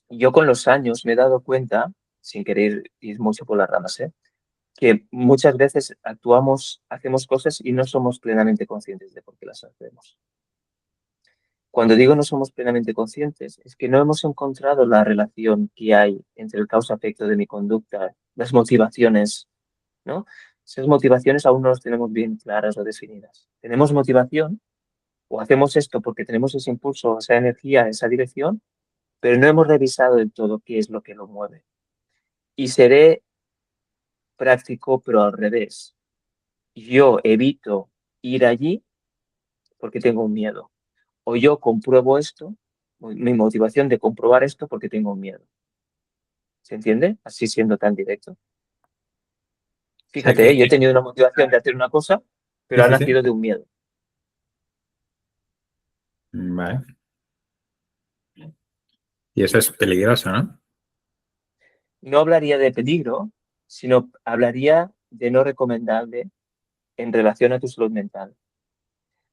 Yo con los años me he dado cuenta, sin querer ir mucho por las ramas, que muchas veces hacemos cosas y no somos plenamente conscientes de por qué las hacemos. Cuando digo no somos plenamente conscientes, es que no hemos encontrado la relación que hay entre el causa-efecto de mi conducta, las motivaciones, ¿no? Esas motivaciones aún no las tenemos bien claras o definidas. Tenemos motivación o hacemos esto porque tenemos ese impulso, esa energía, esa dirección, pero no hemos revisado del todo qué es lo que lo mueve. Y seré práctico, pero al revés. Yo evito ir allí porque tengo un miedo. O yo compruebo esto, mi motivación de comprobar esto porque tengo un miedo. ¿Se entiende? Así siendo tan directo. O sea Fíjate, que, yo he tenido una motivación de hacer una cosa, sí, pero ha sí, sí. nacido de un miedo. Vale. Y eso es peligroso, ¿no? No hablaría de peligro, sino hablaría de no recomendable en relación a tu salud mental.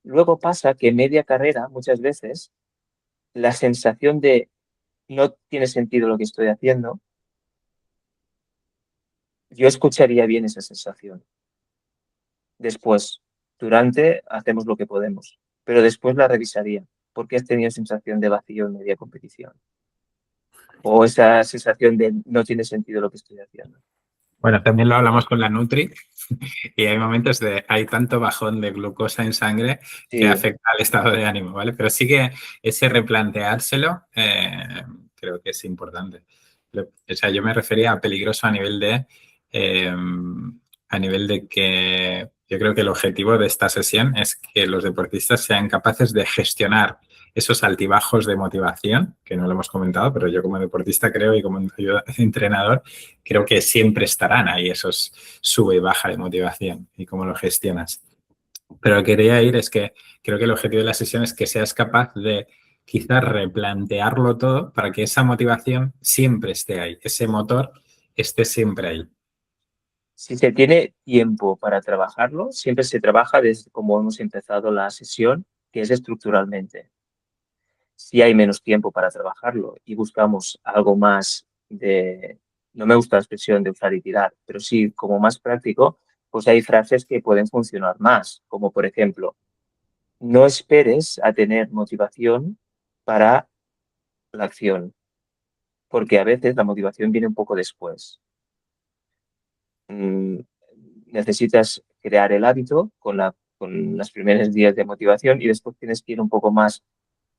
Luego pasa que en media carrera, muchas veces, la sensación de no tiene sentido lo que estoy haciendo, yo escucharía bien esa sensación. Después, durante, hacemos lo que podemos, pero después la revisaría, porque has tenido sensación de vacío en media competición. O esa sensación de no tiene sentido lo que estoy haciendo. Bueno, también lo hablamos con la Nutri y hay momentos de, hay tanto bajón de glucosa en sangre que Sí, afecta al estado de ánimo, ¿vale? Pero sí que ese replanteárselo creo que es importante. O sea, yo me refería a peligroso a nivel de que yo creo que el objetivo de esta sesión es que los deportistas sean capaces de gestionar esos altibajos de motivación, que no lo hemos comentado, pero yo como deportista creo y como entrenador creo que siempre estarán ahí esos sube y baja de motivación y cómo lo gestionas. Pero lo que quería ir es que creo que el objetivo de la sesión es que seas capaz de quizás replantearlo todo para que esa motivación siempre esté ahí, ese motor esté siempre ahí. si se tiene tiempo para trabajarlo, siempre se trabaja desde como hemos empezado la sesión, que es estructuralmente. Si hay menos tiempo para trabajarlo y buscamos algo más no me gusta la expresión de usar y tirar, pero sí como más práctico, pues hay frases que pueden funcionar más, como por ejemplo, no esperes a tener motivación para la acción, porque a veces la motivación viene un poco después. Mm, necesitas crear el hábito con las primeros días de motivación y después tienes que ir un poco más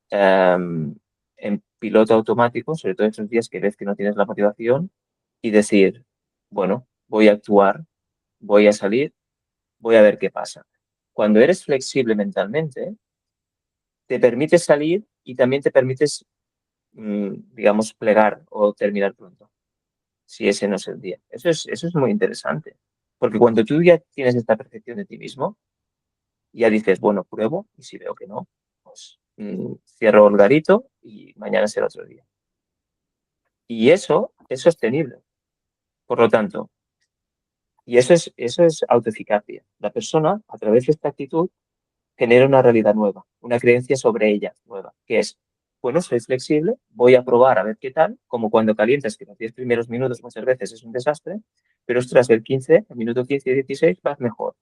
en piloto automático, sobre todo esos días que ves que no tienes la motivación y decir, bueno, voy a actuar, voy a salir, voy a ver qué pasa. Cuando eres flexible mentalmente, te permites salir y también te permites, digamos, plegar o terminar pronto, si ese no es el día. Eso es muy interesante, porque cuando tú ya tienes esta percepción de ti mismo, ya dices, bueno, pruebo y si veo que no, pues cierro el garito y mañana será otro día. Y eso es sostenible. Por lo tanto, y eso es autoeficacia. La persona, a través de esta actitud, genera una realidad nueva, una creencia sobre ella nueva, que es, bueno, soy flexible, voy a probar a ver qué tal, como cuando calientas, que los 10 primeros minutos muchas veces es un desastre, pero tras el minuto 15 y 16 vas mejor.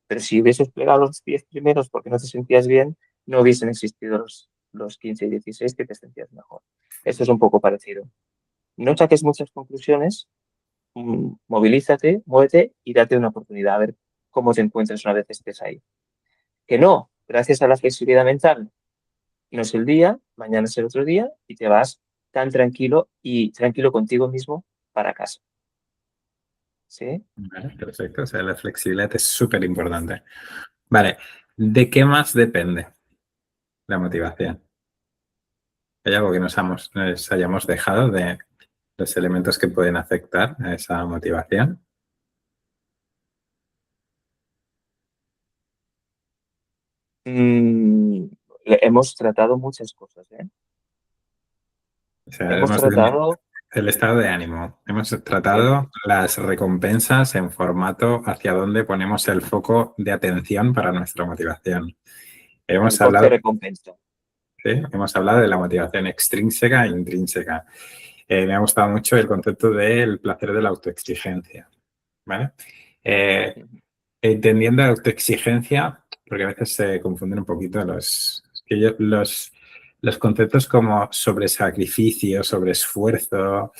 Pero si hubieses plegado los 10 primeros porque no te sentías bien, no hubiesen existido los 15 y 16 que te sentías mejor. Esto es un poco parecido. No saques muchas conclusiones, movilízate, muévete y date una oportunidad a ver cómo te encuentras una vez estés ahí. Que no, gracias a la flexibilidad mental, no es el día, mañana es el otro día y te vas tan tranquilo y tranquilo contigo mismo para casa. ¿Sí? Vale, perfecto. O sea, la flexibilidad es súper importante. Vale, ¿de qué más depende la motivación? ¿Hay algo que nos hayamos dejado de los elementos que pueden afectar a esa motivación? Mm, hemos tratado muchas cosas, ¿eh? O sea, Hemos hemos tratado, el estado de ánimo. Hemos sí, tratado las recompensas en formato hacia dónde ponemos el foco de atención para nuestra motivación. el Hemos hablado, coste-recompensa. ¿sí? Hemos hablado de la motivación extrínseca e intrínseca. Me ha gustado mucho el concepto del placer de la autoexigencia, ¿vale? Eh, Entendiendo la autoexigencia, porque a veces se confunden un poquito los conceptos como sobre sacrificio, sobre esfuerzo,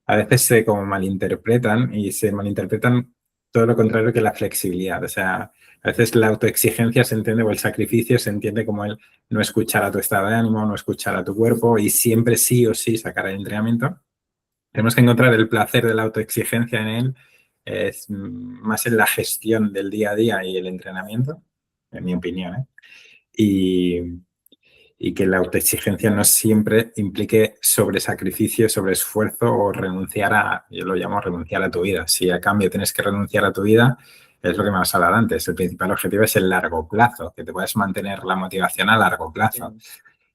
a veces se como malinterpretan y se malinterpretan todo lo contrario que la flexibilidad. O sea, a veces la autoexigencia se entiende o el sacrificio se entiende como el no escuchar a tu estado de ánimo, no escuchar a tu cuerpo y siempre sí o sí sacar el entrenamiento. Tenemos que encontrar el placer de la autoexigencia en él, es más en la gestión del día a día y el entrenamiento, en mi opinión, ¿eh? Y, y que la autoexigencia no siempre implique sobre sacrificio, sobre esfuerzo o renunciar yo lo llamo renunciar a tu vida. Si a cambio tienes que renunciar a tu vida, es lo que me vas a hablar antes. El principal objetivo es el largo plazo, que te puedas mantener la motivación a largo plazo. Sí.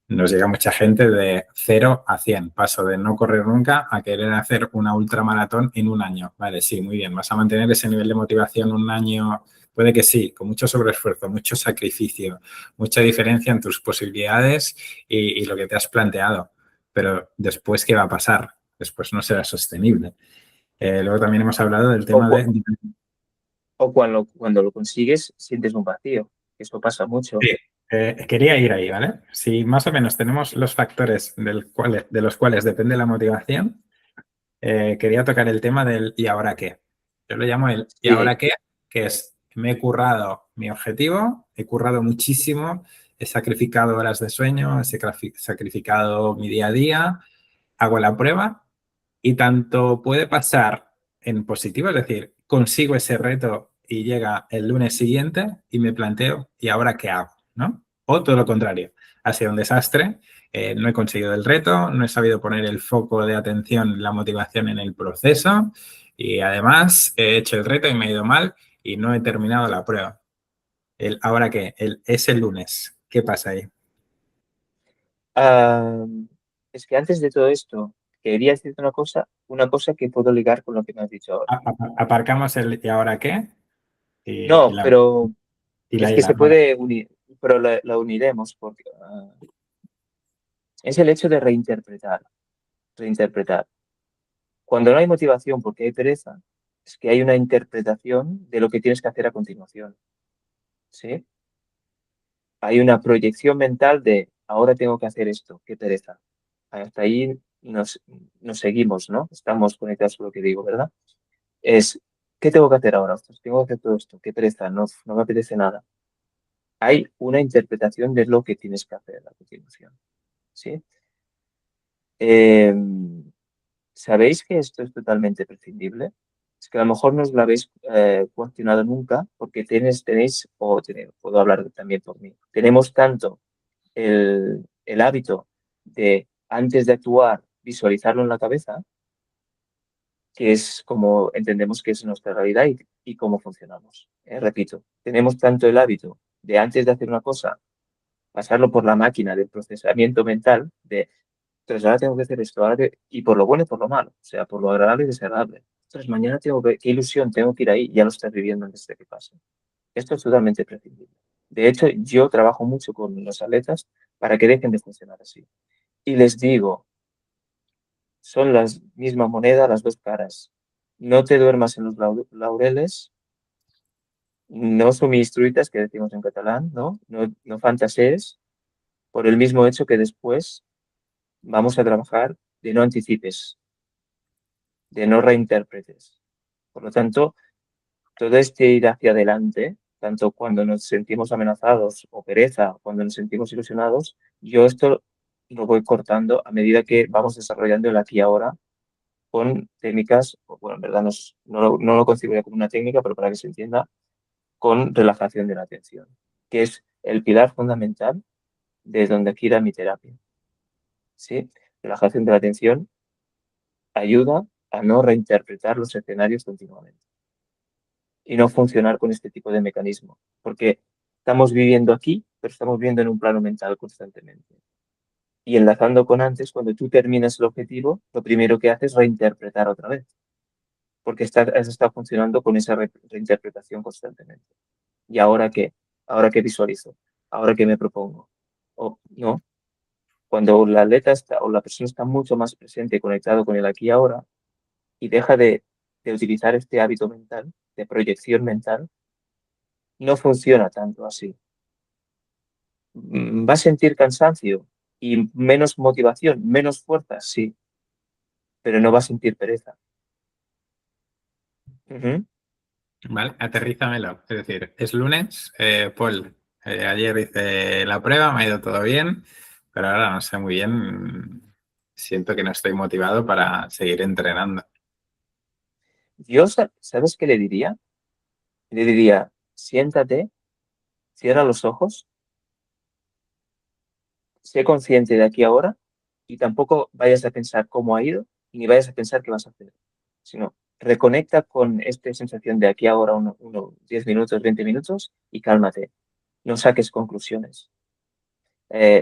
Nos llega mucha gente de 0 a 100. Paso de no correr nunca a querer hacer una ultramaratón en un año. Vale, sí, muy bien. ¿Vas a mantener ese nivel de motivación un año? Puede que sí, con mucho sobreesfuerzo, mucho sacrificio, mucha diferencia en tus posibilidades y lo que te has planteado. Pero después, ¿qué va a pasar? Después no será sostenible. Luego también hemos hablado del O, tema de... o cuando lo consigues, sientes un vacío. Eso pasa mucho. Sí, quería ir ahí, ¿vale? Si más o menos tenemos los factores de los cuales depende la motivación, quería tocar el tema del ¿y ahora qué? Yo lo llamo el ¿y Sí. ahora qué? Que es, me he currado mi objetivo, he currado muchísimo, he sacrificado horas de sueño, sacrificado mi día a día, hago la prueba y tanto puede pasar en positivo, es decir, consigo ese reto y llega el lunes siguiente y me planteo ¿y ahora qué hago? ¿No? O todo lo contrario, ha sido un desastre, no he conseguido el reto, no he sabido poner el foco de atención, la motivación en el proceso y además he hecho el reto y me ha ido mal y no he terminado la prueba. El ahora qué, es el lunes, ¿qué pasa ahí? Ah, es que antes de todo esto, quería decirte una cosa que puedo ligar con lo que me has dicho ahora. Aparcamos el ¿y ahora qué? Y No, pero la es que isla, se vale. puede unir, pero la uniremos porque es el hecho de reinterpretar, reinterpretar. Cuando no hay motivación porque hay pereza, es que hay una interpretación de lo que tienes que hacer a continuación, ¿sí? Hay una proyección mental de ahora tengo que hacer esto, qué pereza. Hasta ahí nos seguimos, ¿no? Estamos conectados con lo que digo, ¿verdad? Es, ¿qué tengo que hacer ahora? Ostras, tengo que hacer todo esto, qué pereza, no me apetece nada. Hay una interpretación de lo que tienes que hacer a continuación, ¿sí? Eh, ¿Sabéis que esto es totalmente prescindible? Es que a lo mejor no os lo habéis cuestionado nunca porque puedo hablar también por mí, tenemos tanto el hábito de antes de actuar visualizarlo en la cabeza, que es como entendemos que es nuestra realidad y cómo funcionamos. Repito, tenemos tanto el hábito de antes de hacer una cosa, pasarlo por la máquina del procesamiento mental, de, entonces ahora tengo que hacer esto, y por lo bueno y por lo malo, o sea, por lo agradable y desagradable. Entonces mañana qué ilusión, tengo que ir ahí, ya lo estás viviendo antes de que pase. Esto es totalmente prescindible. De hecho, yo trabajo mucho con los atletas para que dejen de funcionar así. Y les digo, son la misma moneda, las dos caras. No te duermas en los laureles, no suministruitas, que decimos en catalán, ¿no? No fantasees, por el mismo hecho que después vamos a trabajar de no anticipes, de no reinterpretes. Por lo tanto, todo este ir hacia adelante, tanto cuando nos sentimos amenazados o pereza, cuando nos sentimos ilusionados, yo esto lo voy cortando a medida que vamos desarrollando el aquí y ahora con técnicas, bueno, en verdad no lo considero como una técnica, pero para que se entienda, con relajación de la atención, que es el pilar fundamental de donde gira mi terapia. ¿Sí? Relajación de la atención ayuda a no reinterpretar los escenarios continuamente y no funcionar con este tipo de mecanismo, porque estamos viviendo aquí, pero estamos viviendo en un plano mental constantemente. Y enlazando con antes, cuando tú terminas el objetivo, lo primero que haces es reinterpretar otra vez, porque has estado funcionando con esa reinterpretación constantemente. ¿Y ahora qué? ¿Ahora qué visualizo? ¿Ahora qué me propongo? O no, cuando la atleta está o la persona está mucho más presente, conectado con el aquí y ahora, y deja de utilizar este hábito mental, de proyección mental, no funciona tanto así. Va a sentir cansancio y menos motivación, menos fuerza, sí, pero no va a sentir pereza. Ujú. Vale, aterrízamelo. Es decir, es lunes, Paul, ayer hice la prueba, me ha ido todo bien, pero ahora no sé muy bien, siento que no estoy motivado para seguir entrenando. Yo, ¿sabes qué le diría? Le diría, siéntate, cierra los ojos, sé consciente de aquí ahora y tampoco vayas a pensar cómo ha ido ni vayas a pensar qué vas a hacer, sino reconecta con esta sensación de aquí ahora 10 minutos, 20 minutos y cálmate. No saques conclusiones.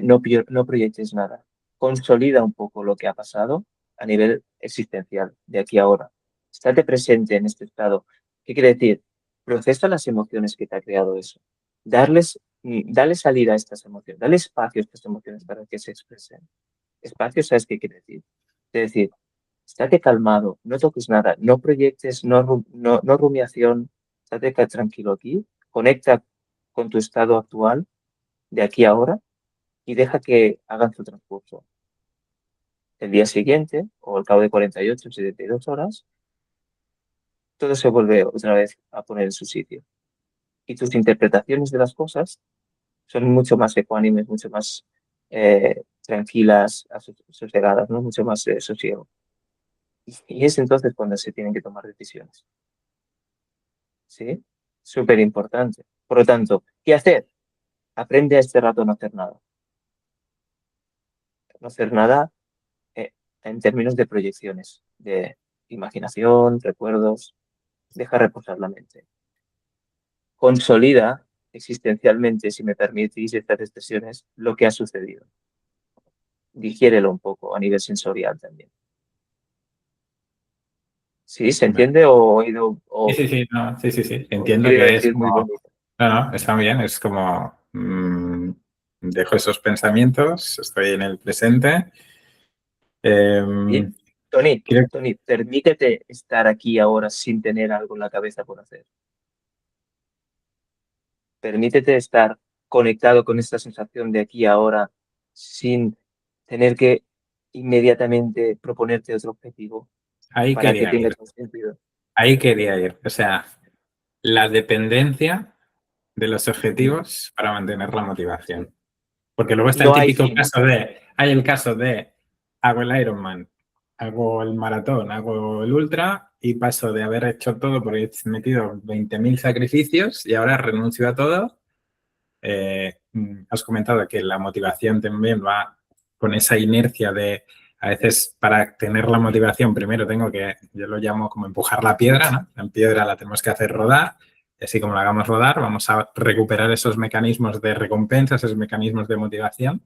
No proyectes nada. Consolida un poco lo que ha pasado a nivel existencial de aquí a ahora. Estate presente en este estado. ¿Qué quiere decir? Procesa las emociones que te ha creado eso. Dale salida a estas emociones, dale espacio a estas emociones para que se expresen. Espacio, ¿sabes qué quiere decir? Es decir, estate calmado, no toques nada, no proyectes, no rumiación, estate tranquilo aquí, conecta con tu estado actual de aquí a ahora y deja que hagan su transcurso. El día siguiente, o al cabo de 48 o 72 horas, todo se vuelve otra vez a poner en su sitio. Y tus interpretaciones de las cosas son mucho más ecuánimes, mucho más tranquilas, sosegadas, ¿no? Mucho más sosiego. Y es entonces cuando se tienen que tomar decisiones. ¿Sí? Súper importante. Por lo tanto, ¿qué hacer? Aprende a este rato a no hacer nada. No hacer nada eh, en términos de proyecciones, de imaginación, recuerdos. Deja reposar la mente. Consolida existencialmente, si me permitís estas expresiones, lo que ha sucedido. Digiérelo un poco a nivel sensorial también. ¿Sí? ¿Se Vale. entiende o he ido Sí, o, sí, sí, no, sí, sí, sí. o he Entiendo querido que es decir muy como, bonito? no, no, está bien, es como, dejo esos pensamientos, estoy en el presente. ¿Sí? Em, Tony, creo Tony, permítete estar aquí ahora sin tener algo en la cabeza por hacer. Permítete estar conectado con esta sensación de aquí ahora sin tener que inmediatamente proponerte otro objetivo ahí para que quería tenga ir, todo sentido. ahí quería ir. O sea, la dependencia de los Ujú. objetivos para mantener la motivación. Porque luego está el No hay típico fin. caso de, hay el caso de, hago el Ironman, hago el maratón, hago el ultra y paso de haber hecho todo porque he metido 20.000 sacrificios y ahora renuncio a todo. Has comentado que la motivación también va con esa inercia de, a veces para tener la motivación, primero tengo que, yo lo llamo como empujar la piedra, ¿no? La piedra la tenemos que hacer rodar y así como la hagamos rodar, vamos a recuperar esos mecanismos de recompensa, esos mecanismos de motivación.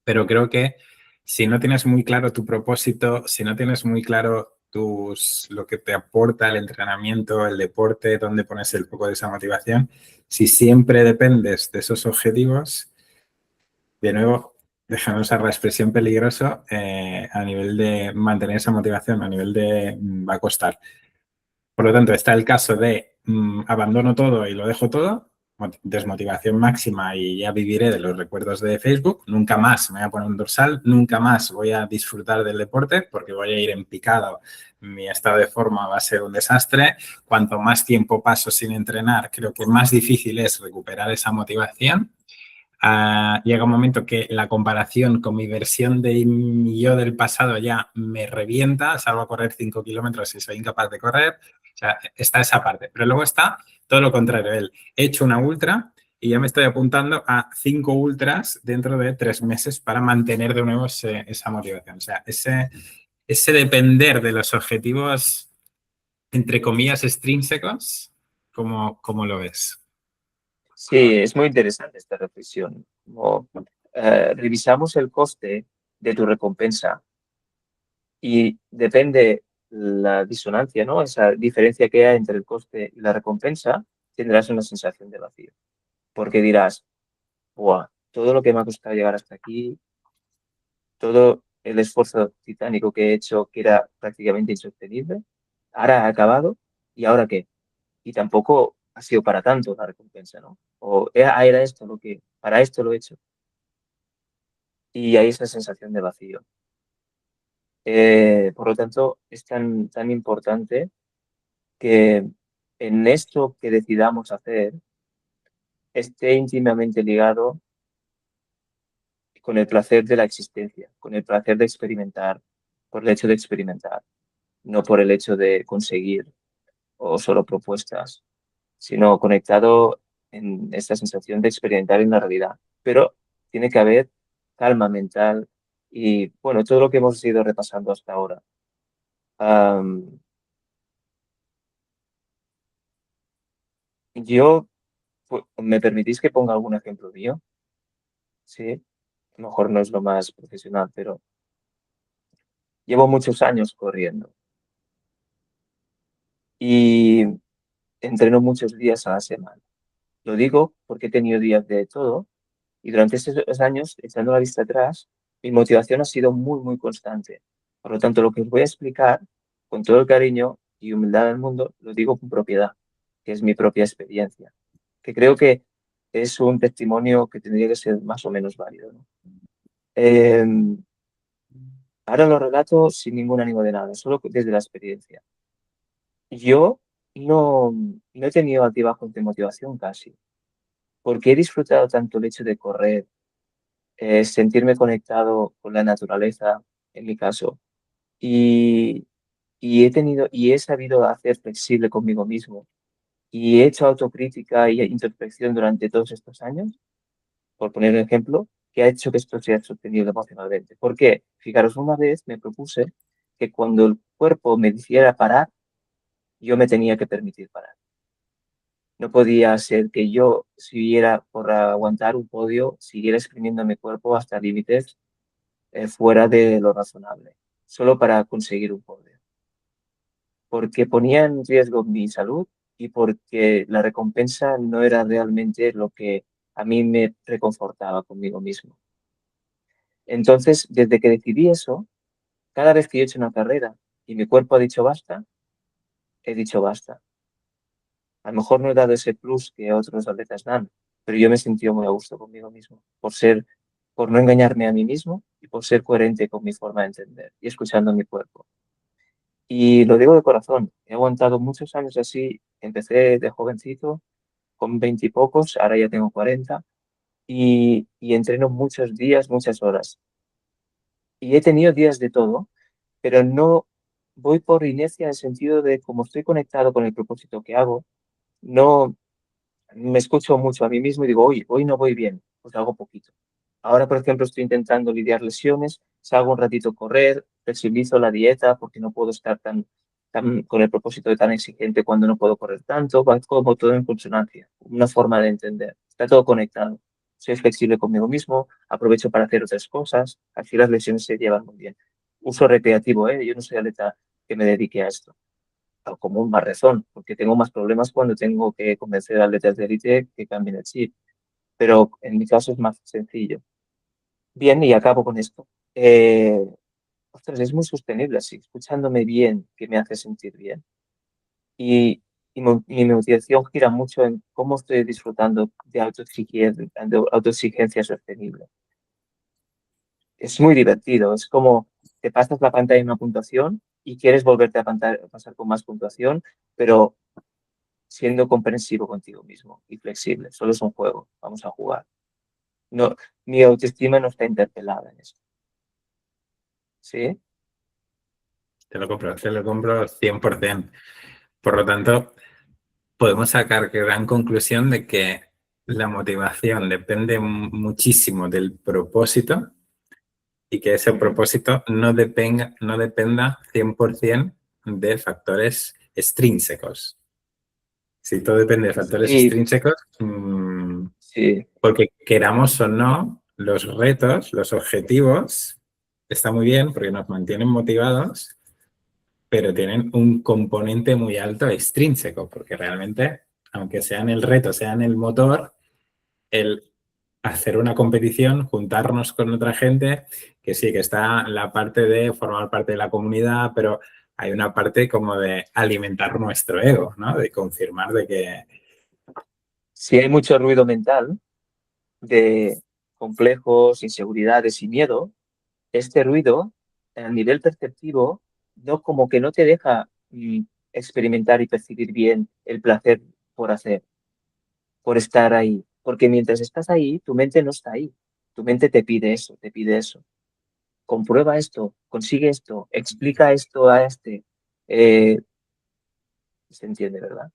Pero creo que si no tienes muy claro tu propósito, si no tienes muy claro lo que te aporta el entrenamiento, el deporte, dónde pones el foco de esa motivación, si siempre dependes de esos objetivos, de nuevo, déjame usar la expresión peligroso, a nivel de mantener esa motivación, a nivel de va a costar. Por lo tanto, está el caso de abandono todo y lo dejo todo, desmotivación máxima y ya viviré de los recuerdos de Facebook. Nunca más me voy a poner un dorsal, nunca más voy a disfrutar del deporte porque voy a ir en picado. Mi estado de forma va a ser un desastre. Cuanto más tiempo paso sin entrenar, creo que más difícil es recuperar esa motivación. Llega un momento que la comparación con mi versión de mi yo del pasado ya me revienta, salgo a correr 5 kilómetros y soy incapaz de correr. O sea, está esa parte. Pero luego está todo lo contrario. He hecho una ultra y ya me estoy apuntando a 5 ultras dentro de 3 meses para mantener de nuevo esa motivación. O sea, ese depender de los objetivos, entre comillas, extrínsecos, ¿cómo lo ves? Sí, es muy interesante esta reflexión. Como, revisamos el coste de tu recompensa y depende la disonancia, ¿no? Esa diferencia que hay entre el coste y la recompensa, tendrás una sensación de vacío. Porque dirás, ¡buah! Todo lo que me ha costado llegar hasta aquí, todo el esfuerzo titánico que he hecho, que era prácticamente insostenible, ahora ha acabado, ¿y ahora qué? Y tampoco ha sido para tanto la recompensa, ¿no? O era esto lo que, para esto lo he hecho. Y hay esa sensación de vacío. Por lo tanto, es tan importante que en esto que decidamos hacer esté íntimamente ligado con el placer de la existencia, con el placer de experimentar, por el hecho de experimentar, no por el hecho de conseguir o solo propuestas, sino conectado en esta sensación de experimentar en la realidad. Pero tiene que haber calma mental y, bueno, todo lo que hemos ido repasando hasta ahora. Am, yo, ¿me permitís que ponga algún ejemplo mío? Sí, a lo mejor no es lo más profesional, pero llevo muchos años corriendo y entreno muchos días a la semana. Lo digo porque he tenido días de todo y durante estos años, echando la vista atrás, mi motivación ha sido muy constante. Por lo tanto, lo que os voy a explicar con todo el cariño y humildad del mundo, lo digo con propiedad, que es mi propia experiencia, que creo que es un testimonio que tendría que ser más o menos válido, ¿no? Eh, Ahora lo relato sin ningún ánimo de nada, solo desde la experiencia. Yo no he tenido altibajos de motivación casi, porque he disfrutado tanto el hecho de correr, sentirme conectado con la naturaleza, en mi caso, y, y he sabido hacer flexible conmigo mismo, y he hecho autocrítica y introspección durante todos estos años, por poner un ejemplo, que ha hecho que esto sea sostenible emocionalmente. ¿Por qué? Fijaros, una vez me propuse que cuando el cuerpo me hiciera parar, yo me tenía que permitir parar. No podía ser que yo, siguiera por aguantar un podio, siguiera exprimiendo mi cuerpo hasta límites fuera de lo razonable, solo para conseguir un podio. Porque ponía en riesgo mi salud y porque la recompensa no era realmente lo que a mí me reconfortaba conmigo mismo. Entonces, desde que decidí eso, cada vez que yo he hecho una carrera y mi cuerpo ha dicho basta, he dicho basta. A lo mejor no he dado ese plus que otros atletas dan, pero yo me he sentido muy a gusto conmigo mismo, por no engañarme a mí mismo y por ser coherente con mi forma de entender y escuchando mi cuerpo. Y lo digo de corazón, he aguantado muchos años así, empecé de jovencito, con 20 y pocos, ahora ya tengo 40, y entreno muchos días, muchas horas. Y he tenido días de todo, pero no voy por inercia en el sentido de como estoy conectado con el propósito que hago, no me escucho mucho a mí mismo y digo, hoy no voy bien, pues hago poquito. Ahora, por ejemplo, estoy intentando lidiar lesiones, salgo un ratito a correr, flexibilizo la dieta porque no puedo estar tan con el propósito de tan exigente cuando no puedo correr tanto, va como todo en consonancia, una forma de entender. Está todo conectado. Soy flexible conmigo mismo, aprovecho para hacer otras cosas, así las lesiones se llevan muy bien. Uso recreativo, ¿eh? Yo no soy atleta que me dedique a esto como un más razón, porque tengo más problemas cuando tengo que convencer a atletas de élite que cambien el chip. Pero en mi caso es más sencillo. Bien, y acabo con esto. Ostras, es muy sostenible así, escuchándome bien, que me hace sentir bien. Y mi motivación gira mucho en cómo estoy disfrutando de autoexigencia sostenible. Es muy divertido, es como te pasas la pantalla en una puntuación y quieres volverte a pasar con más puntuación, pero siendo comprensivo contigo mismo y flexible. Solo es un juego, vamos a jugar. No, mi autoestima no está interpelada en eso. ¿Sí? Te lo compro 100%. Por lo tanto, podemos sacar gran conclusión de que la motivación depende muchísimo del propósito y que ese propósito no dependa 100% de factores extrínsecos. Si todo depende de factores Sí, extrínsecos, sí. porque queramos o no, los retos, los objetivos, está muy bien porque nos mantienen motivados, pero tienen un componente muy alto extrínseco, porque realmente, aunque sea en el reto, sea en el motor, el hacer una competición, juntarnos con otra gente, que sí, que está la parte de formar parte de la comunidad, pero hay una parte como de alimentar nuestro ego, ¿no? De confirmar de que... Si hay mucho ruido mental de complejos, inseguridades y miedo, este ruido, a nivel perceptivo, no como que no te deja experimentar y percibir bien el placer por hacer, por estar ahí. Porque mientras estás ahí, tu mente no está ahí. Tu mente te pide eso, te pide eso. Comprueba esto, consigue esto, explica esto a este. Eh, Se entiende, ¿verdad?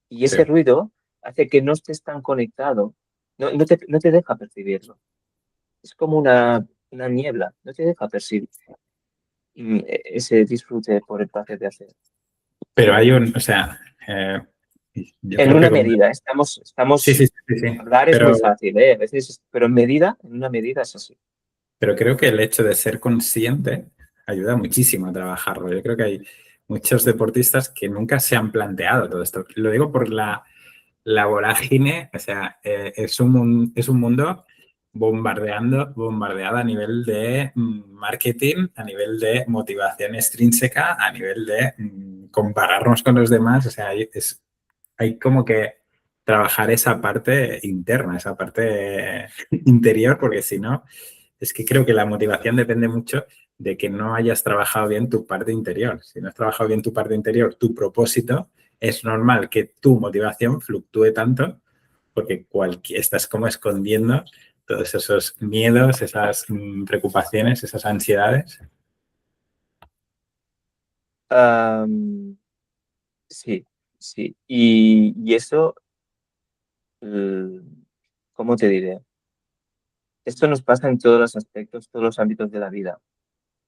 Y Sí. ese ruido hace que no estés tan conectado, no te deja percibirlo. Es como una niebla, no te deja percibir ese disfrute por el placer de hacer. Pero hay un, o sea, yo En creo una que... medida, Sí, estamos, sí, sí, sí. hablar es muy fácil, ¿eh? A veces, pero en una medida es así. Pero creo que el hecho de ser consciente ayuda muchísimo a trabajarlo. Yo creo que hay muchos deportistas que nunca se han planteado todo esto. Lo digo por la vorágine, o sea, es un mundo bombardeado a nivel de marketing, a nivel de motivación extrínseca, a nivel de compararnos con los demás. O sea, hay como que trabajar esa parte interna, esa parte interior, porque si no, es que creo que la motivación depende mucho de que no hayas trabajado bien tu parte interior. Si no has trabajado bien tu parte interior, tu propósito, es normal que tu motivación fluctúe tanto porque estás como escondiendo todos esos miedos, esas preocupaciones, esas ansiedades. Am, sí, sí. Y eso, eh, ¿cómo te diré? Esto nos pasa en todos los aspectos, todos los ámbitos de la vida.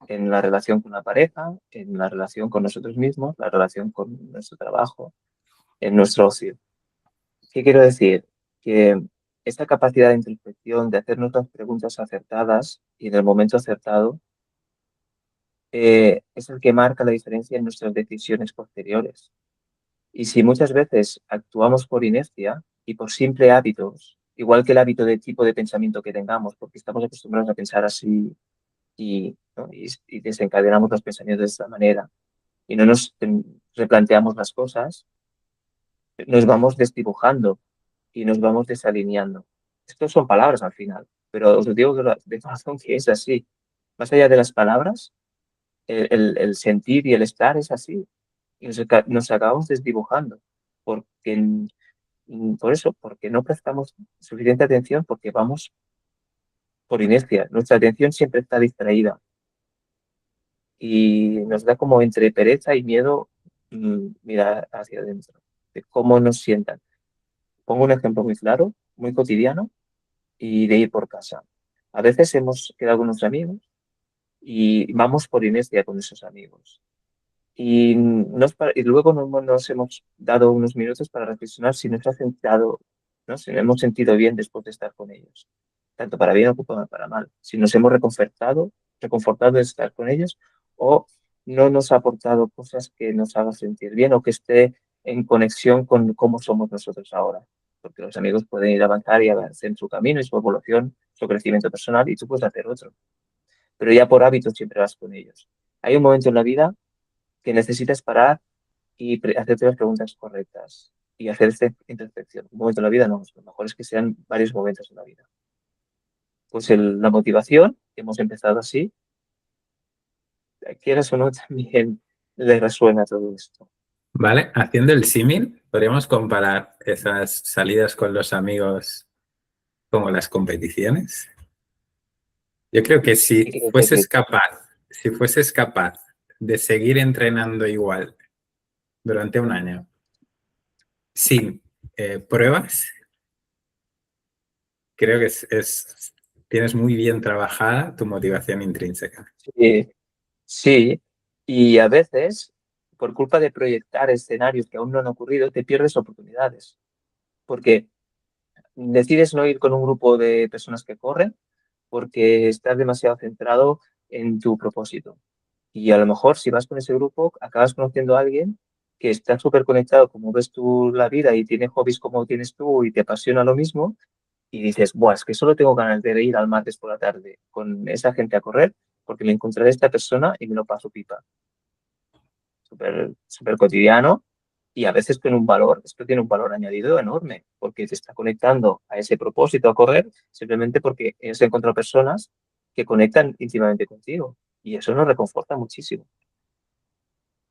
En la relación con la pareja, en la relación con nosotros mismos, la relación con nuestro trabajo, en nuestro ocio. ¿Qué quiero decir? Que esta capacidad de introspección, de hacernos las preguntas acertadas y en el momento acertado, es el que marca la diferencia en nuestras decisiones posteriores. Y si muchas veces actuamos por inercia y por simple hábitos, igual que el hábito de tipo de pensamiento que tengamos, porque estamos acostumbrados a pensar así ¿no? Y desencadenamos los pensamientos de esta manera y no nos replanteamos las cosas, nos vamos desdibujando y nos vamos desalineando. Estos son palabras al final, pero os lo digo de corazón que es así. Más allá de las palabras, el sentir y el estar es así. Y nos acabamos desdibujando porque, por eso, porque no prestamos suficiente atención, porque vamos por inercia. Nuestra atención siempre está distraída y nos da como entre pereza y miedo mirar hacia adentro, de cómo nos sientan. Pongo un ejemplo muy claro, muy cotidiano y de ir por casa. A veces hemos quedado con unos amigos y vamos por inercia con esos amigos. Y luego nos hemos dado unos minutos para reflexionar si nos ha sentado, ¿no? Si nos hemos sentido bien después de estar con ellos, tanto para bien como para mal. Si nos hemos reconfortado de estar con ellos o no nos ha aportado cosas que nos hagan sentir bien o que esté en conexión con cómo somos nosotros ahora. Porque los amigos pueden ir a avanzar y avanzar en su camino y su evolución, su crecimiento personal y tú puedes hacer otro. Pero ya por hábito siempre vas con ellos. Hay un momento en la vida que necesitas parar y hacerte las preguntas correctas y hacer esta introspección. Un momento en la vida no, lo mejor es que sean varios momentos en la vida. Pues la motivación, que hemos empezado así, quieras o no, también le resuena todo esto. ¿Vale? Haciendo el símil, podríamos comparar esas salidas con los amigos como las competiciones. Yo creo que ¿Qué quieres decir? si fueses capaz de seguir entrenando igual durante un año sin pruebas, creo que tienes muy bien trabajada tu motivación intrínseca. Sí, sí, y a veces, por culpa de proyectar escenarios que aún no han ocurrido, te pierdes oportunidades, porque decides no ir con un grupo de personas que corren porque estás demasiado centrado en tu propósito. Y a lo mejor si vas con ese grupo, acabas conociendo a alguien que está súper conectado como ves tú la vida y tiene hobbies como tienes tú y te apasiona lo mismo y dices, buah, es que solo tengo ganas de ir al martes por la tarde con esa gente a correr porque me encontraré a esta persona y me lo paso pipa. Súper, súper cotidiano y a veces tiene un valor, esto tiene un valor añadido enorme porque te está conectando a ese propósito a correr simplemente porque has encontrado personas que conectan íntimamente contigo y eso nos reconforta muchísimo.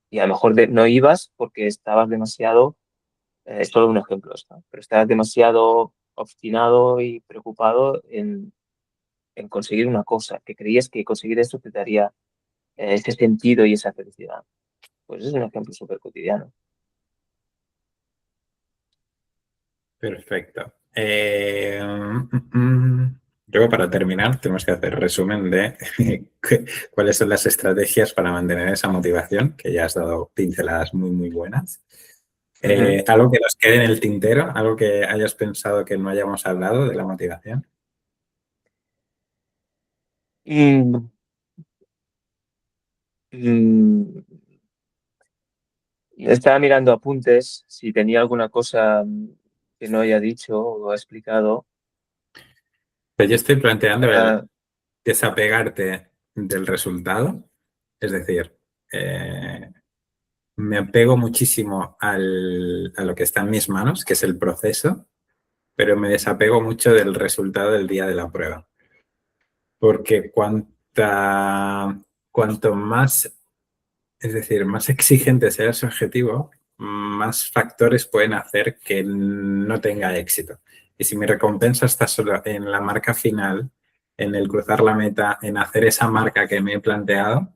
Y a lo mejor no ibas porque estabas demasiado, es solo un ejemplo esto, pero estabas demasiado obstinado y preocupado en conseguir una cosa, que creías que conseguir esto te daría ese sentido y esa felicidad. Pues es un ejemplo súper cotidiano. Perfecto. Luego, para terminar, tenemos que hacer resumen de cuáles son las estrategias para mantener esa motivación, que ya has dado pinceladas muy, muy buenas. Ujú. Algo que nos quede en el tintero, algo que hayas pensado que no hayamos hablado de la motivación. Mm, mm, Estaba mirando apuntes, si tenía alguna cosa que no haya dicho o explicado. Pero yo estoy planteando el Ah, desapegarte del resultado, es decir, eh, me apego muchísimo a lo que está en mis manos, que es el proceso, pero me desapego mucho del resultado del día de la prueba. Porque cuanto más, es decir, más exigente sea ese objetivo, más factores pueden hacer que no tenga éxito. Y si mi recompensa está solo en la marca final, en el cruzar la meta, en hacer esa marca que me he planteado,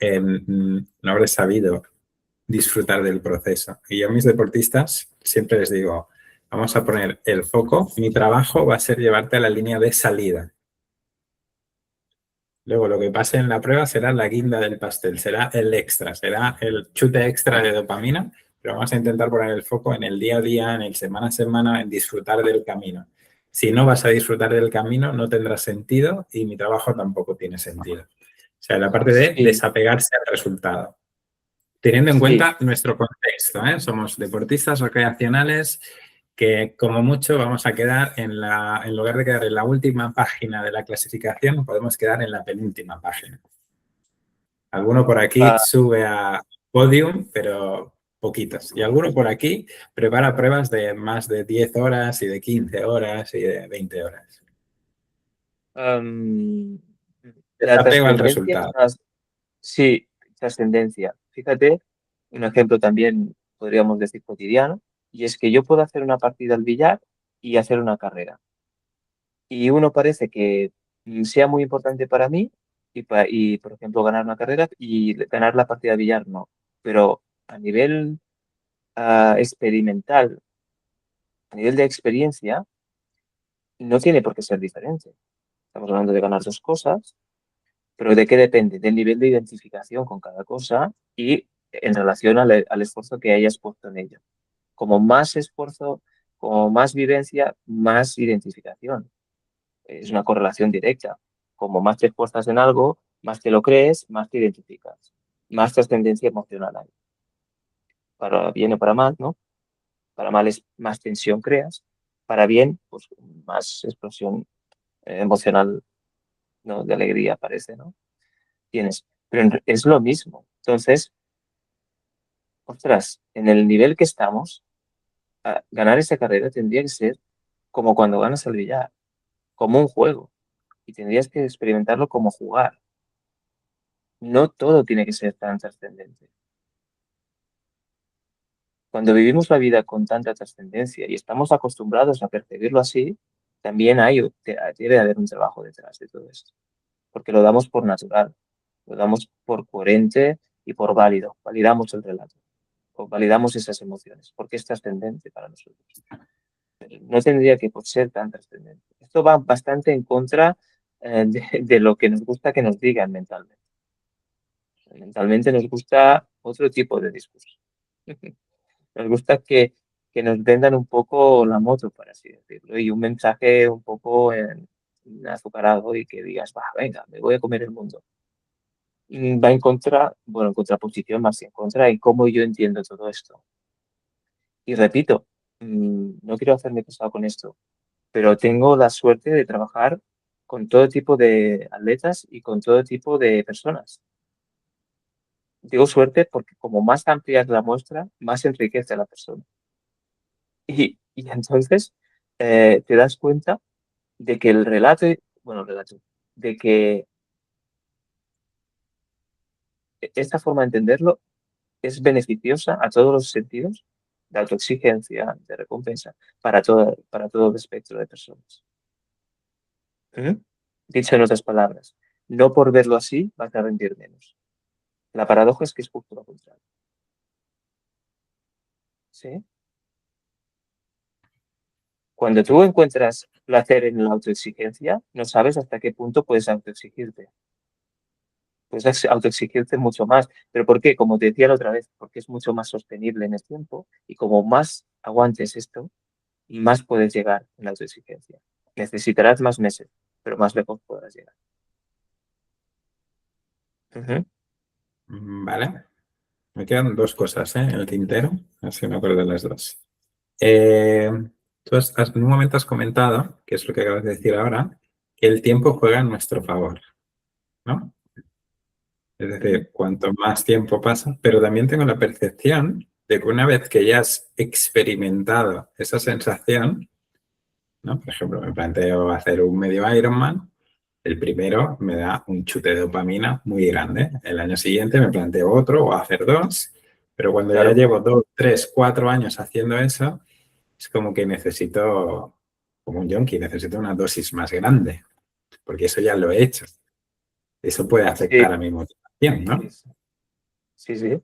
no habré sabido disfrutar del proceso. Y yo a mis deportistas siempre les digo, vamos a poner el foco, mi trabajo va a ser llevarte a la línea de salida. Luego lo que pase en la prueba será la guinda del pastel, será el extra, será el chute extra de dopamina, pero vamos a intentar poner el foco en el día a día, en el semana a semana, en disfrutar del camino. Si no vas a disfrutar del camino, no tendrá sentido y mi trabajo tampoco tiene sentido. O sea, la parte de sí, desapegarse al resultado. Teniendo en sí. cuenta nuestro contexto, ¿eh? Somos deportistas recreacionales que como mucho vamos a quedar en lugar de quedar en la última página de la clasificación, podemos quedar en la penúltima página. Alguno por aquí Ah, sube a podium, pero poquitos. Y alguno por aquí prepara pruebas de más de 10 horas y de 15 horas y de 20 horas. am, la Desapego al trascendencia es resultado. más, sí, trascendencia. Fíjate, un ejemplo también podríamos decir cotidiano, y es que yo puedo hacer una partida al billar y hacer una carrera. Y uno parece que sea muy importante para mí y, por ejemplo, ganar una carrera y ganar la partida de billar no. Pero a nivel experimental, a nivel de experiencia, no tiene por qué ser diferente. Estamos hablando de ganar dos cosas, pero ¿de qué depende? Del nivel de identificación con cada cosa y en relación al esfuerzo que hayas puesto en ello. Como más esfuerzo, como más vivencia, más identificación. Es una correlación directa. Como más te esfuerzas en algo, más te lo crees, más te identificas. Más trascendencia emocional hay. Para bien o para mal, ¿no? Para mal es más tensión creas. Para bien, pues más explosión emocional, ¿no? De alegría parece, ¿no? Tienes. Pero es lo mismo. Entonces, ostras, en el nivel que estamos, ganar esa carrera tendría que ser como cuando ganas al billar, como un juego, y tendrías que experimentarlo como jugar. No todo tiene que ser tan trascendente. Cuando vivimos la vida con tanta trascendencia y estamos acostumbrados a percibirlo así, también debe haber un trabajo detrás de todo esto, porque lo damos por natural, lo damos por coherente y por válido. Validamos el relato o validamos esas emociones, porque es trascendente para nosotros. No tendría que por ser tan trascendente. Esto va bastante en contra de lo que nos gusta que nos digan mentalmente. Mentalmente nos gusta otro tipo de discurso. Nos gusta que nos vendan un poco la moto, por así decirlo, y un mensaje un poco azucarado y que digas, va, venga, me voy a comer el mundo. Va en contra, bueno, en contraposición más que en contra, y cómo yo entiendo todo esto. Y repito, no quiero hacerme pesado con esto, pero tengo la suerte de trabajar con todo tipo de atletas y con todo tipo de personas. Digo suerte porque como más amplia es la muestra, más enriquece a la persona. Y entonces te das cuenta de que el relato, bueno, relato, de que esta forma de entenderlo es beneficiosa a todos los sentidos de autoexigencia, de recompensa, para todo el espectro de personas. ¿Mm? Dicho en otras palabras, no por verlo así vas a rendir menos. La paradoja es que es justo lo contrario. ¿Sí? Cuando tú encuentras placer en la autoexigencia, no sabes hasta qué punto puedes autoexigirte. Puedes autoexigirte mucho más. ¿Pero por qué? Como te decía la otra vez, porque es mucho más sostenible en el tiempo y como más aguantes esto, más puedes llegar en la autoexigencia. Necesitarás más meses, pero más lejos podrás llegar. Ujú. Vale. Me quedan dos cosas, en el tintero. A ver si me acuerdo de las dos. Eh, en un momento has comentado, que es lo que acabas de decir ahora, que el tiempo juega en nuestro favor, ¿no? Es decir, cuanto más tiempo pasa, pero también tengo la percepción de que una vez que ya has experimentado esa sensación, ¿no? Por ejemplo, me planteo hacer un medio Ironman, el primero me da un chute de dopamina muy grande. El año siguiente me planteo otro o hacer dos, pero cuando ya Claro, llevo 2, 3, 4 años haciendo eso, es como que necesito, como un yonki, necesito una dosis más grande, porque eso ya lo he hecho. Eso puede sí, afectar a mi motivación, ¿no? sí, sí.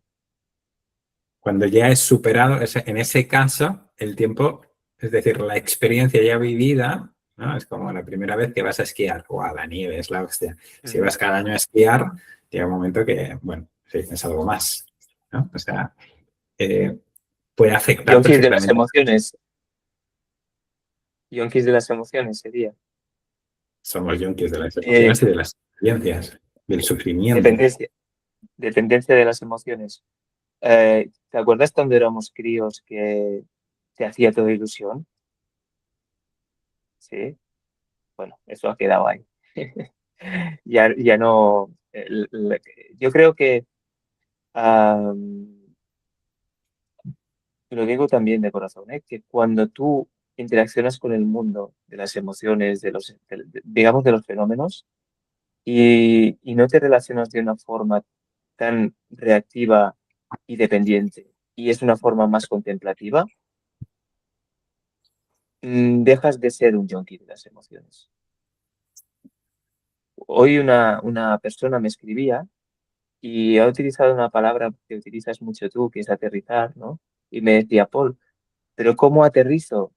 Cuando ya he superado, en ese caso, el tiempo, es decir, la experiencia ya vivida, ¿no? Es como la primera vez que vas a esquiar. ¡Guau! La nieve es la hostia. Si Ujú. vas cada año a esquiar, llega un momento que, bueno, sí, es algo más, ¿no? O sea, eh, puede afectar Yonkis de las perfectamente. emociones. Yonkis de las emociones sería. Somos junkies de las Eh, emociones y de las experiencias, del sufrimiento. dependencia, dependencia de las emociones. ¿Te acuerdas cuando éramos críos que te hacía toda ilusión? Sí. Bueno, eso ha quedado ahí. Ya no. Yo creo que lo digo también de corazón, que cuando tú interaccionas con el mundo de las emociones, digamos, de los fenómenos, y no te relacionas de una forma tan reactiva y dependiente, y es una forma más contemplativa, dejas de ser un junkie de las emociones. Hoy una persona me escribía y ha utilizado una palabra que utilizas mucho tú, que es aterrizar, ¿no? Y me decía, Paul, pero ¿cómo aterrizo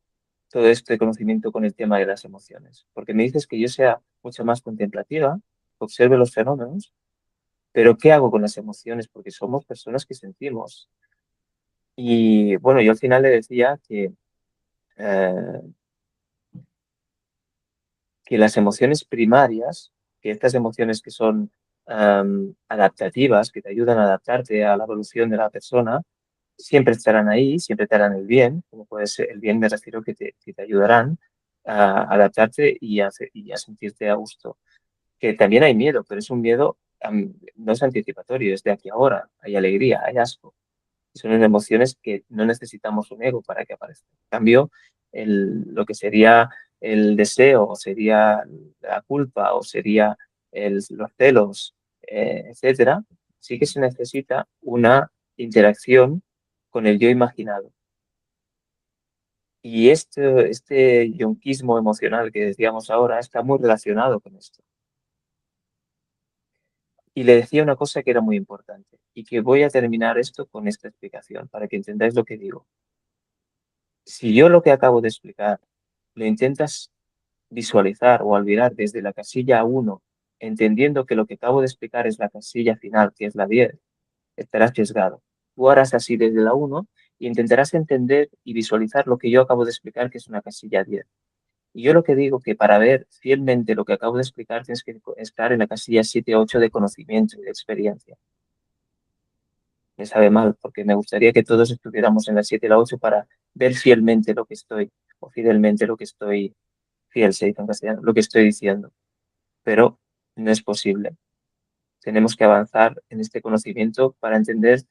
todo este conocimiento con el tema de las emociones? Porque me dices que yo sea mucho más contemplativa, observe los fenómenos, pero ¿qué hago con las emociones? Porque somos personas que sentimos. Y bueno, yo al final le decía eh, que las emociones primarias, que estas emociones que son adaptativas, que te ayudan a adaptarte a la evolución de la persona, siempre estarán ahí, siempre te harán el bien, como puede ser el bien me refiero que te ayudarán a adaptarte y a sentirte a gusto. Que también hay miedo, pero es un miedo, no es anticipatorio, es de aquí a ahora, hay alegría, hay asco. Son emociones que no necesitamos un ego para que aparezcan. En cambio, lo que sería el deseo, o sería la culpa, o sería los celos, etcétera, sí que se necesita una interacción con el yo imaginado. Y este yonquismo emocional que decíamos ahora está muy relacionado con esto. Y le decía una cosa que era muy importante y que voy a terminar esto con esta explicación para que entendáis lo que digo. Si yo lo que acabo de explicar lo intentas visualizar o olvidar desde la casilla 1, entendiendo que lo que acabo de explicar es la casilla final, que es la 10, estarás sesgado. Tú harás así desde la 1 y intentarás entender y visualizar lo que yo acabo de explicar, que es una casilla 10. Y yo lo que digo que para ver fielmente lo que acabo de explicar tienes que estar en la casilla 7 8 de conocimiento y de experiencia. Me sabe mal, porque me gustaría que todos estuviéramos en la 7 y la 8 para ver fielmente lo que estoy, o fielmente lo que estoy, fiel se dice en castellano, lo que estoy diciendo. Pero no es posible. Tenemos que avanzar en este conocimiento para entender,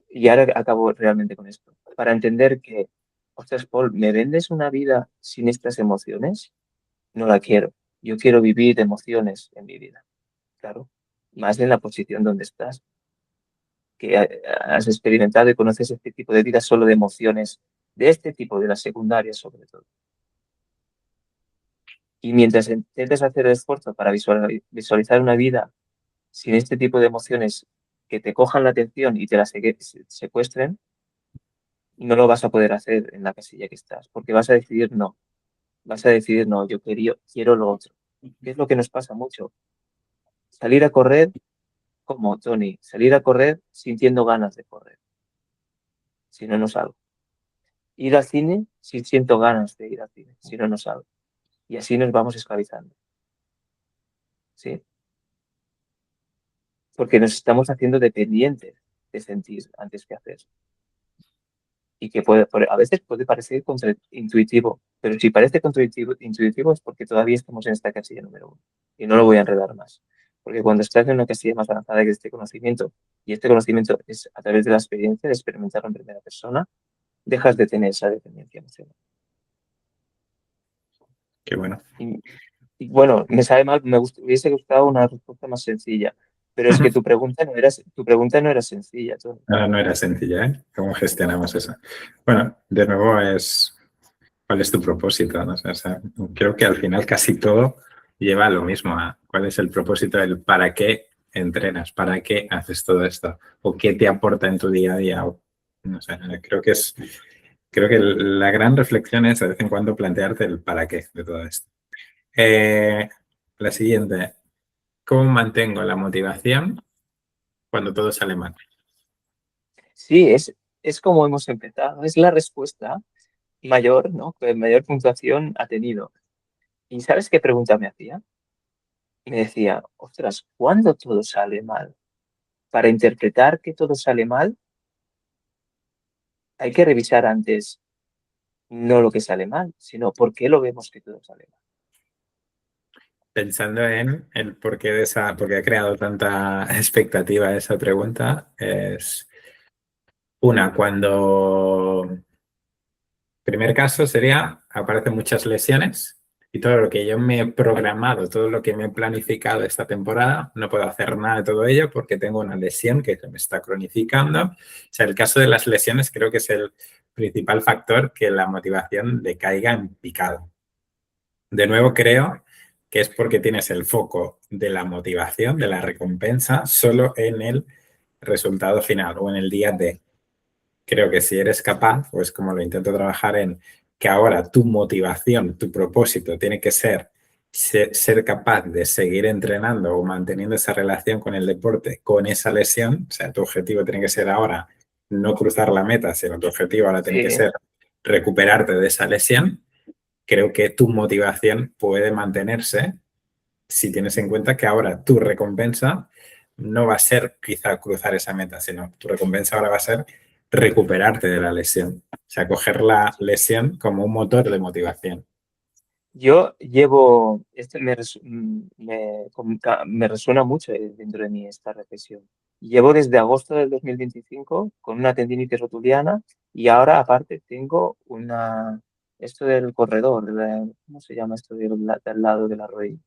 y ahora acabo realmente con esto, para entender que, ostras, Paul, ¿me vendes una vida sin estas emociones? No la quiero. Yo quiero vivir emociones en mi vida, claro. Más en la posición donde estás, que has experimentado y conoces este tipo de vida solo de emociones, de este tipo, de las secundarias sobre todo. Y mientras intentes hacer el esfuerzo para visualizar una vida sin este tipo de emociones que te cojan la atención y te la secuestren, no lo vas a poder hacer en la casilla que estás, porque vas a decidir no. Vas a decidir no, yo quiero lo otro. ¿Qué es lo que nos pasa mucho? Salir a correr como Tony, salir a correr sintiendo ganas de correr, si no, no salgo. Ir al cine si siento ganas de ir al cine, si no, no salgo. Y así nos vamos esclavizando, ¿sí? Porque nos estamos haciendo dependientes de sentir antes que hacer. Y que a veces puede parecer contraintuitivo, pero si parece intuitivo es porque todavía estamos en esta casilla número 1. Y no lo voy a enredar más. Porque cuando estás en una casilla más avanzada que este conocimiento, y este conocimiento es a través de la experiencia, de experimentarlo en primera persona, dejas de tener esa dependencia emocional. Qué bueno. Y bueno, me sabe mal, hubiese gustado una respuesta más sencilla, pero es que tu pregunta no era sencilla, Tony. Ahora no era sencilla, ¿eh? ¿Cómo gestionamos eso? Bueno, de nuevo ¿cuál es tu propósito? ¿No? O sea, creo que al final casi todo lleva a lo mismo, a cuál es el propósito del para qué entrenas, para qué haces todo esto, o qué te aporta en tu día a día. No sé, creo que la gran reflexión es de vez en cuando plantearte el para qué de todo esto. La siguiente, ¿cómo mantengo la motivación cuando todo sale mal? Sí, es como hemos empezado, es la respuesta mayor, ¿no? Que mayor puntuación ha tenido. ¿Y sabes qué pregunta me hacía? Me decía, ostras, ¿cuándo todo sale mal? Para interpretar que todo sale mal, hay que revisar antes no lo que sale mal, sino por qué lo vemos que todo sale mal. Pensando en el porqué porque ha creado tanta expectativa esa pregunta, es una, primer caso sería, aparecen muchas lesiones y todo lo que yo me he programado, todo lo que me he planificado esta temporada, no puedo hacer nada de todo ello porque tengo una lesión que se me está cronificando. O sea, el caso de las lesiones creo que es el principal factor que la motivación decaiga en picado. De nuevo, creo que es porque tienes el foco de la motivación, de la recompensa, solo en el resultado final o en el día D. Creo que si eres capaz, pues como lo intento trabajar en que ahora tu motivación, tu propósito tiene que ser capaz de seguir entrenando o manteniendo esa relación con el deporte, con esa lesión. O sea, tu objetivo tiene que ser ahora no cruzar la meta, sino tu objetivo ahora tiene que Sí, ser recuperarte de esa lesión. Creo que tu motivación puede mantenerse si tienes en cuenta que ahora tu recompensa no va a ser quizá cruzar esa meta, sino tu recompensa ahora va a ser recuperarte de la lesión. O sea, coger la lesión como un motor de motivación. yo esto me resuena mucho dentro de mí esta reflexión. Llevo desde agosto del 2025 con una tendinitis rotuliana y ahora aparte tengo esto del corredor, ¿cómo se llama esto del lado de la rodilla?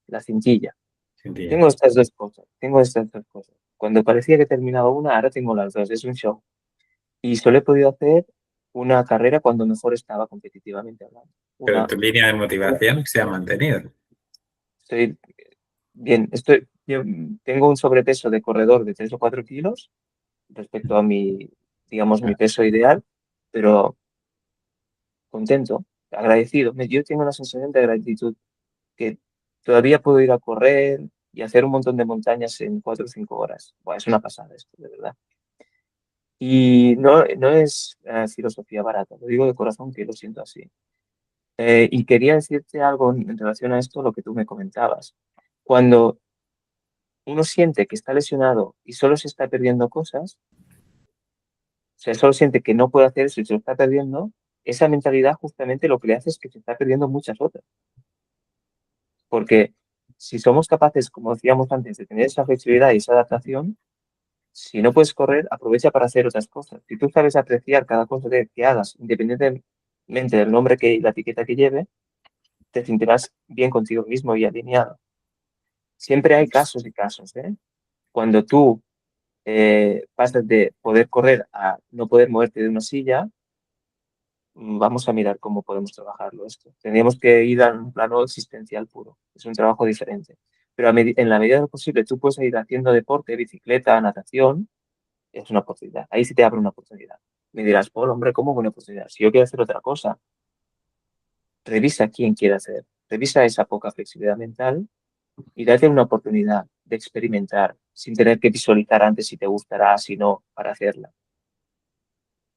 La cintilla. Sentía. Tengo estas dos cosas. Cuando parecía que terminaba una, ahora tengo las dos. Es un show. Y solo he podido hacer una carrera cuando mejor estaba competitivamente hablando. Pero Una, tu línea de una- motivación se ha mantenido. estoy bien, yo tengo un sobrepeso de corredor de 3 o 4 kilos respecto a digamos, mi peso ideal, pero contento, agradecido. Yo tengo una sensación de gratitud que todavía puedo ir a correr y hacer un montón de montañas en 4 o 5 horas. Buah, es una pasada esto, de verdad. Y no es filosofía barata, lo digo de corazón que lo siento así. Y quería decirte algo en relación a esto, lo que tú me comentabas. Cuando uno siente que está lesionado y solo se está perdiendo cosas, o sea, solo siente que no puede hacer eso y se lo está perdiendo, esa mentalidad justamente lo que le hace es que se está perdiendo muchas otras. Porque si somos capaces, como decíamos antes, de tener esa flexibilidad y esa adaptación, si no puedes correr, aprovecha para hacer otras cosas. Si tú sabes apreciar cada cosa que hagas, independientemente del nombre y la etiqueta que lleve, te sentirás bien contigo mismo y alineado. Siempre hay casos y casos, ¿eh? Cuando tú pasas de poder correr a no poder moverte de una silla, vamos a mirar cómo podemos trabajarlo esto. Tendríamos que ir a un plano existencial puro. Es un trabajo diferente. Pero en la medida de lo posible, tú puedes ir haciendo deporte, bicicleta, natación, es una oportunidad. Ahí sí te abre una oportunidad. Me dirás, Paul, hombre, ¿cómo buena oportunidad? Si yo quiero hacer otra cosa, revisa quién quiere hacer. Revisa esa poca flexibilidad mental y date una oportunidad de experimentar sin tener que visualizar antes si te gustará, si no, para hacerla.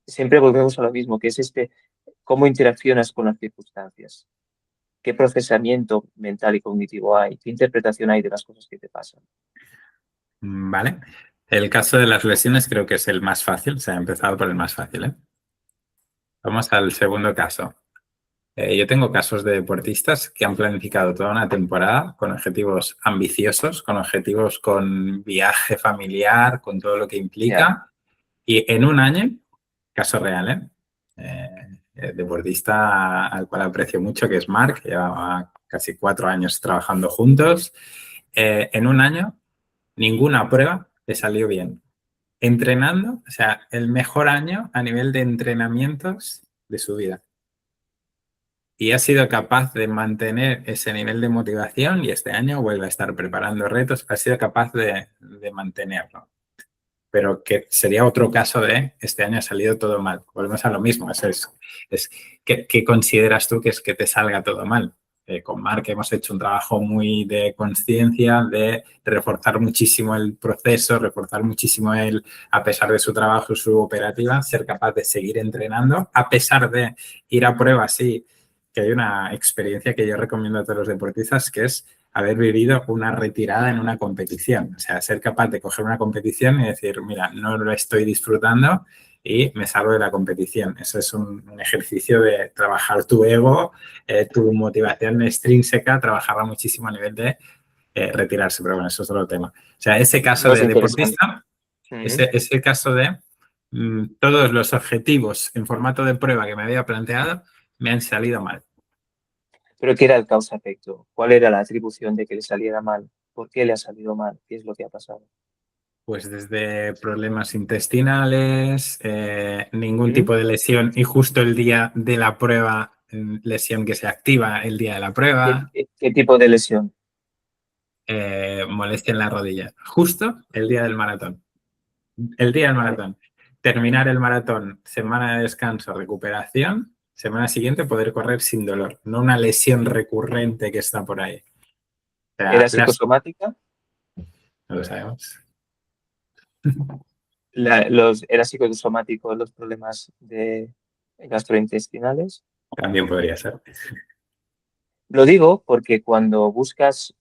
Siempre volvemos a lo mismo, que es cómo interaccionas con las circunstancias, qué procesamiento mental y cognitivo hay, qué interpretación hay de las cosas que te pasan. Vale. El caso de las lesiones creo que es el más fácil. Se ha empezado por el más fácil, ¿eh? Vamos al segundo caso. Yo tengo casos de deportistas que han planificado toda una temporada con objetivos ambiciosos, con objetivos con viaje familiar, con todo lo que Ya, implica. Y en un año, caso real, ¿eh? El deportista al cual aprecio mucho, que es Marc, lleva casi 4 años trabajando juntos. En un año, ninguna prueba le salió bien. Entrenando, o sea, el mejor año a nivel de entrenamientos de su vida. Y ha sido capaz de mantener ese nivel de motivación y este año vuelve a estar preparando retos, ha sido capaz de mantenerlo. Pero que sería otro caso de este año ha salido todo mal. Volvemos a lo mismo. ¿Qué consideras tú que es que te salga todo mal? Con Marc hemos hecho un trabajo muy de conciencia, de reforzar muchísimo el proceso, reforzar muchísimo a pesar de su trabajo, su operativa, ser capaz de seguir entrenando, a pesar de ir a pruebas, sí, que hay una experiencia que yo recomiendo a todos los deportistas, que es haber vivido una retirada en una competición. O sea, ser capaz de coger una competición y decir, mira, no lo estoy disfrutando y me salgo de la competición. Eso es un ejercicio de trabajar tu ego, tu motivación extrínseca, trabajarla muchísimo a nivel de retirarse. Pero bueno, eso es otro tema. O sea, ese caso no es de interesante. deportista, ese caso de todos los objetivos en formato de prueba que me había planteado me han salido mal. Pero ¿qué era el causa-efecto? ¿Cuál era la atribución de que le saliera mal? ¿Por qué le ha salido mal? ¿Qué es lo que ha pasado? Pues desde problemas intestinales, ningún ¿Mm? tipo de lesión y justo el día de la prueba, lesión que se activa el día de la ¿Qué, prueba, qué- qué tipo de lesión? molestia en la rodilla, justo el día del maratón. El día del Vale. maratón. Terminar el maratón, semana de descanso, recuperación, semana siguiente poder correr sin dolor, no una lesión recurrente que está por ahí. O sea, ¿Era psicosomática? no lo sabemos. ¿Era psicosomático los problemas gastrointestinales? También podría ser. Lo digo porque cuando buscas,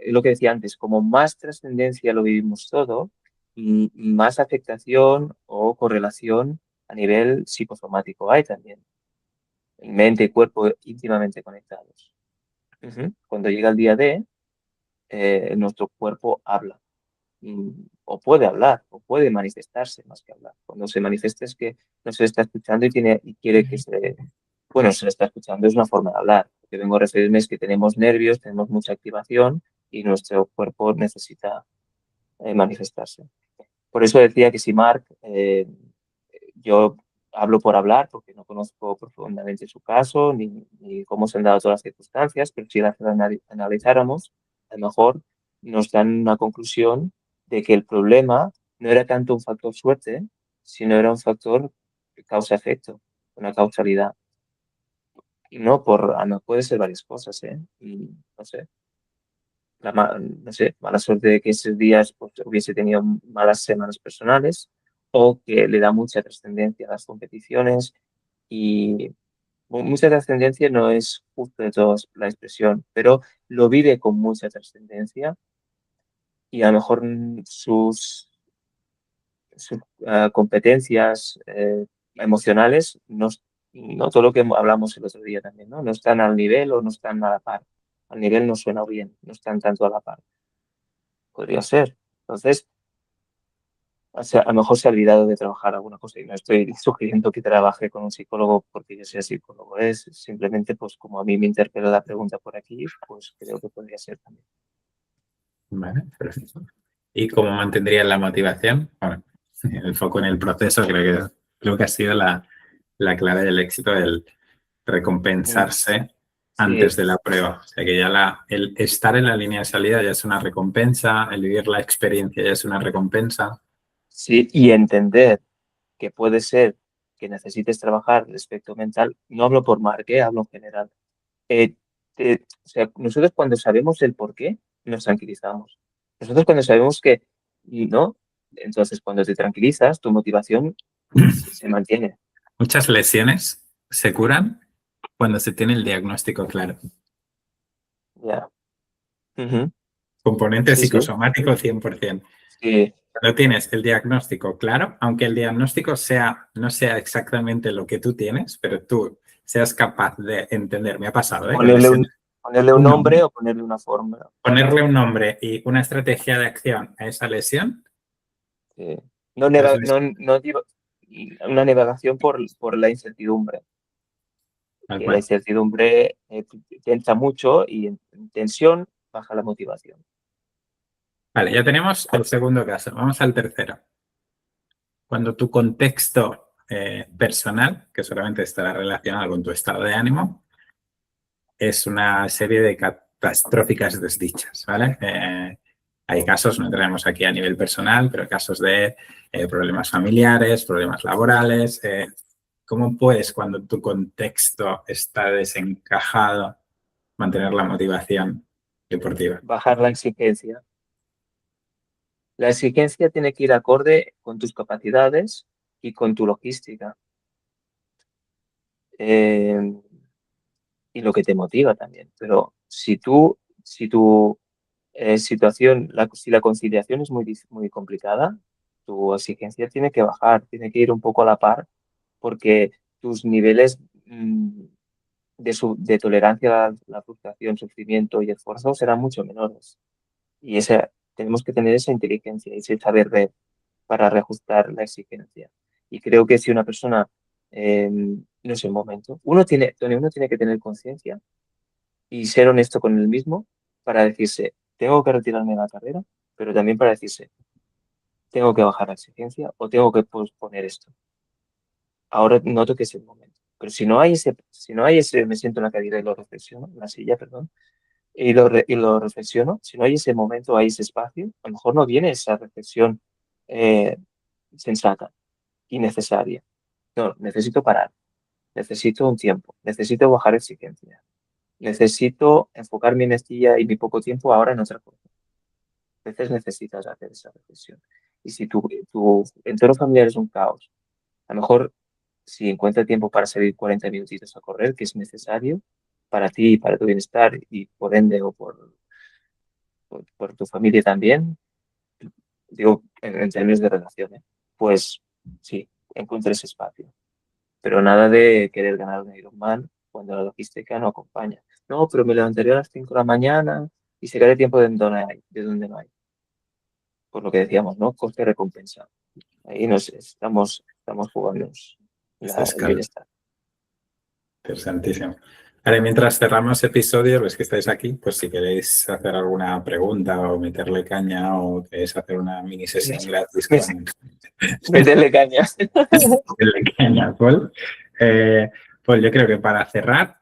lo que decía antes, como más trascendencia lo vivimos todo, más afectación o correlación a nivel psicosomático hay también. Mente y cuerpo íntimamente conectados. Ujú. Cuando llega el día D, nuestro cuerpo habla. o puede hablar, o puede manifestarse más que hablar. Cuando se manifiesta es que no se le está escuchando y quiere que bueno, se le está escuchando, es una forma de hablar. Lo que vengo a referirme es que tenemos nervios, tenemos mucha activación y nuestro cuerpo necesita manifestarse. Por eso decía que si Mark, yo hablo por hablar porque no conozco profundamente su caso ni cómo se han dado todas las circunstancias, pero si las analizáramos, a lo mejor nos dan una conclusión de que el problema no era tanto un factor suerte, sino era un factor causa-efecto, una causalidad. Y no por, puede ser varias cosas, ¿eh? Y, no sé, no sé, mala suerte de que esos días pues, hubiese tenido malas semanas personales o que le da mucha trascendencia a las competiciones y mucha trascendencia no es justo de todos la expresión, pero lo vive con mucha trascendencia y a lo mejor sus competencias emocionales no todo lo que hablamos el otro día también, ¿no? No están al nivel o no están a la par. Al nivel no suena bien, no están tanto a la par. Podría ser. Entonces, o sea, a lo mejor se ha olvidado de trabajar alguna cosa y no estoy sugiriendo que trabaje con un psicólogo porque yo sea psicólogo. Es simplemente, pues, como a mí me interpela la pregunta por aquí, pues creo que podría ser también. Vale, perfecto. ¿Y cómo mantendrías la motivación? Bueno, el foco en el proceso creo que ha sido la clave del éxito, el Mm, recompensarse antes sí, de la prueba. O sea que ya el estar en la línea de salida ya es una recompensa, el vivir la experiencia ya es una recompensa. sí, y entender que puede ser que necesites trabajar el aspecto mental, no hablo por Marque, hablo en general. Eh, o sea, nosotros cuando sabemos el por qué, nos tranquilizamos. Nosotros cuando sabemos que no, entonces cuando te tranquilizas, tu motivación se mantiene. Muchas lesiones se curan cuando se tiene el diagnóstico claro. Ya. Ujú. Componente Sí, sí, psicosomático 100%. sí, Cuando tienes el diagnóstico claro, aunque el diagnóstico no sea exactamente lo que tú tienes, pero tú seas capaz de entender, me ha pasado, con ponerle lesiones, ponerle un un nombre nombre, o ponerle una fórmula. ponerle un nombre y una estrategia de acción a esa lesión, Sí. No, entonces, no digo una navegación por la incertidumbre, tal que la cual. incertidumbre tensa mucho y en tensión baja la motivación. Vale, ya tenemos el segundo caso. Vamos al tercero. Cuando tu contexto personal, que solamente estará relacionado con tu estado de ánimo, es una serie de catastróficas desdichas, ¿vale? Hay casos, no tenemos aquí a nivel personal, pero casos de problemas familiares, problemas laborales. ¿Cómo puedes, cuando tu contexto está desencajado, mantener la motivación deportiva? Bajar la exigencia. La exigencia tiene que ir acorde con tus capacidades y con tu logística. Eh, y lo que te motiva también. Pero si tu situación, si la conciliación es muy complicada, tu exigencia tiene que bajar, tiene que ir un poco a la par, porque tus niveles de tolerancia a la frustración, sufrimiento y esfuerzo serán mucho menores. Y tenemos que tener esa inteligencia y ese saber ver para reajustar la exigencia. Y creo que si una persona no es el momento, Tony, uno tiene que tener conciencia y ser honesto con él mismo para decirse, tengo que retirarme de la carrera, pero también para decirse, tengo que bajar la exigencia o tengo que posponer esto. Ahora noto que es el momento. Pero si no hay ese, me siento en la cadera y lo reflexiono, en la silla, perdón, y lo reflexiono, si no hay ese momento, hay ese espacio, a lo mejor no viene esa reflexión eh, sensata y necesaria. No, necesito parar, necesito un tiempo, necesito bajar exigencia, necesito enfocar mi energía y mi poco tiempo ahora en otra cosa. A veces necesitas hacer esa reflexión. Y si tu entorno familiar es un caos, a lo mejor si encuentra tiempo para salir 40 minutitos a correr, que es necesario para ti y para tu bienestar y por ende o por tu familia también, digo, en términos de relación, ¿eh? Pues sí, encuentra ese espacio. Pero nada de querer ganar un Ironman cuando la logística no acompaña. No, pero me levantaría a las 5 de la mañana y sacaré tiempo de donde no hay. por lo que decíamos, ¿no? Coste-recompensa. Ahí nos estamos jugando Este es el bienestar. interesantísimo. Vale, mientras cerramos episodios, los que estáis aquí, pues si queréis hacer alguna pregunta o meterle caña o queréis hacer una mini sesión gratis con Meterle cañas. meterle caña a Paul. Paul, yo creo que para cerrar,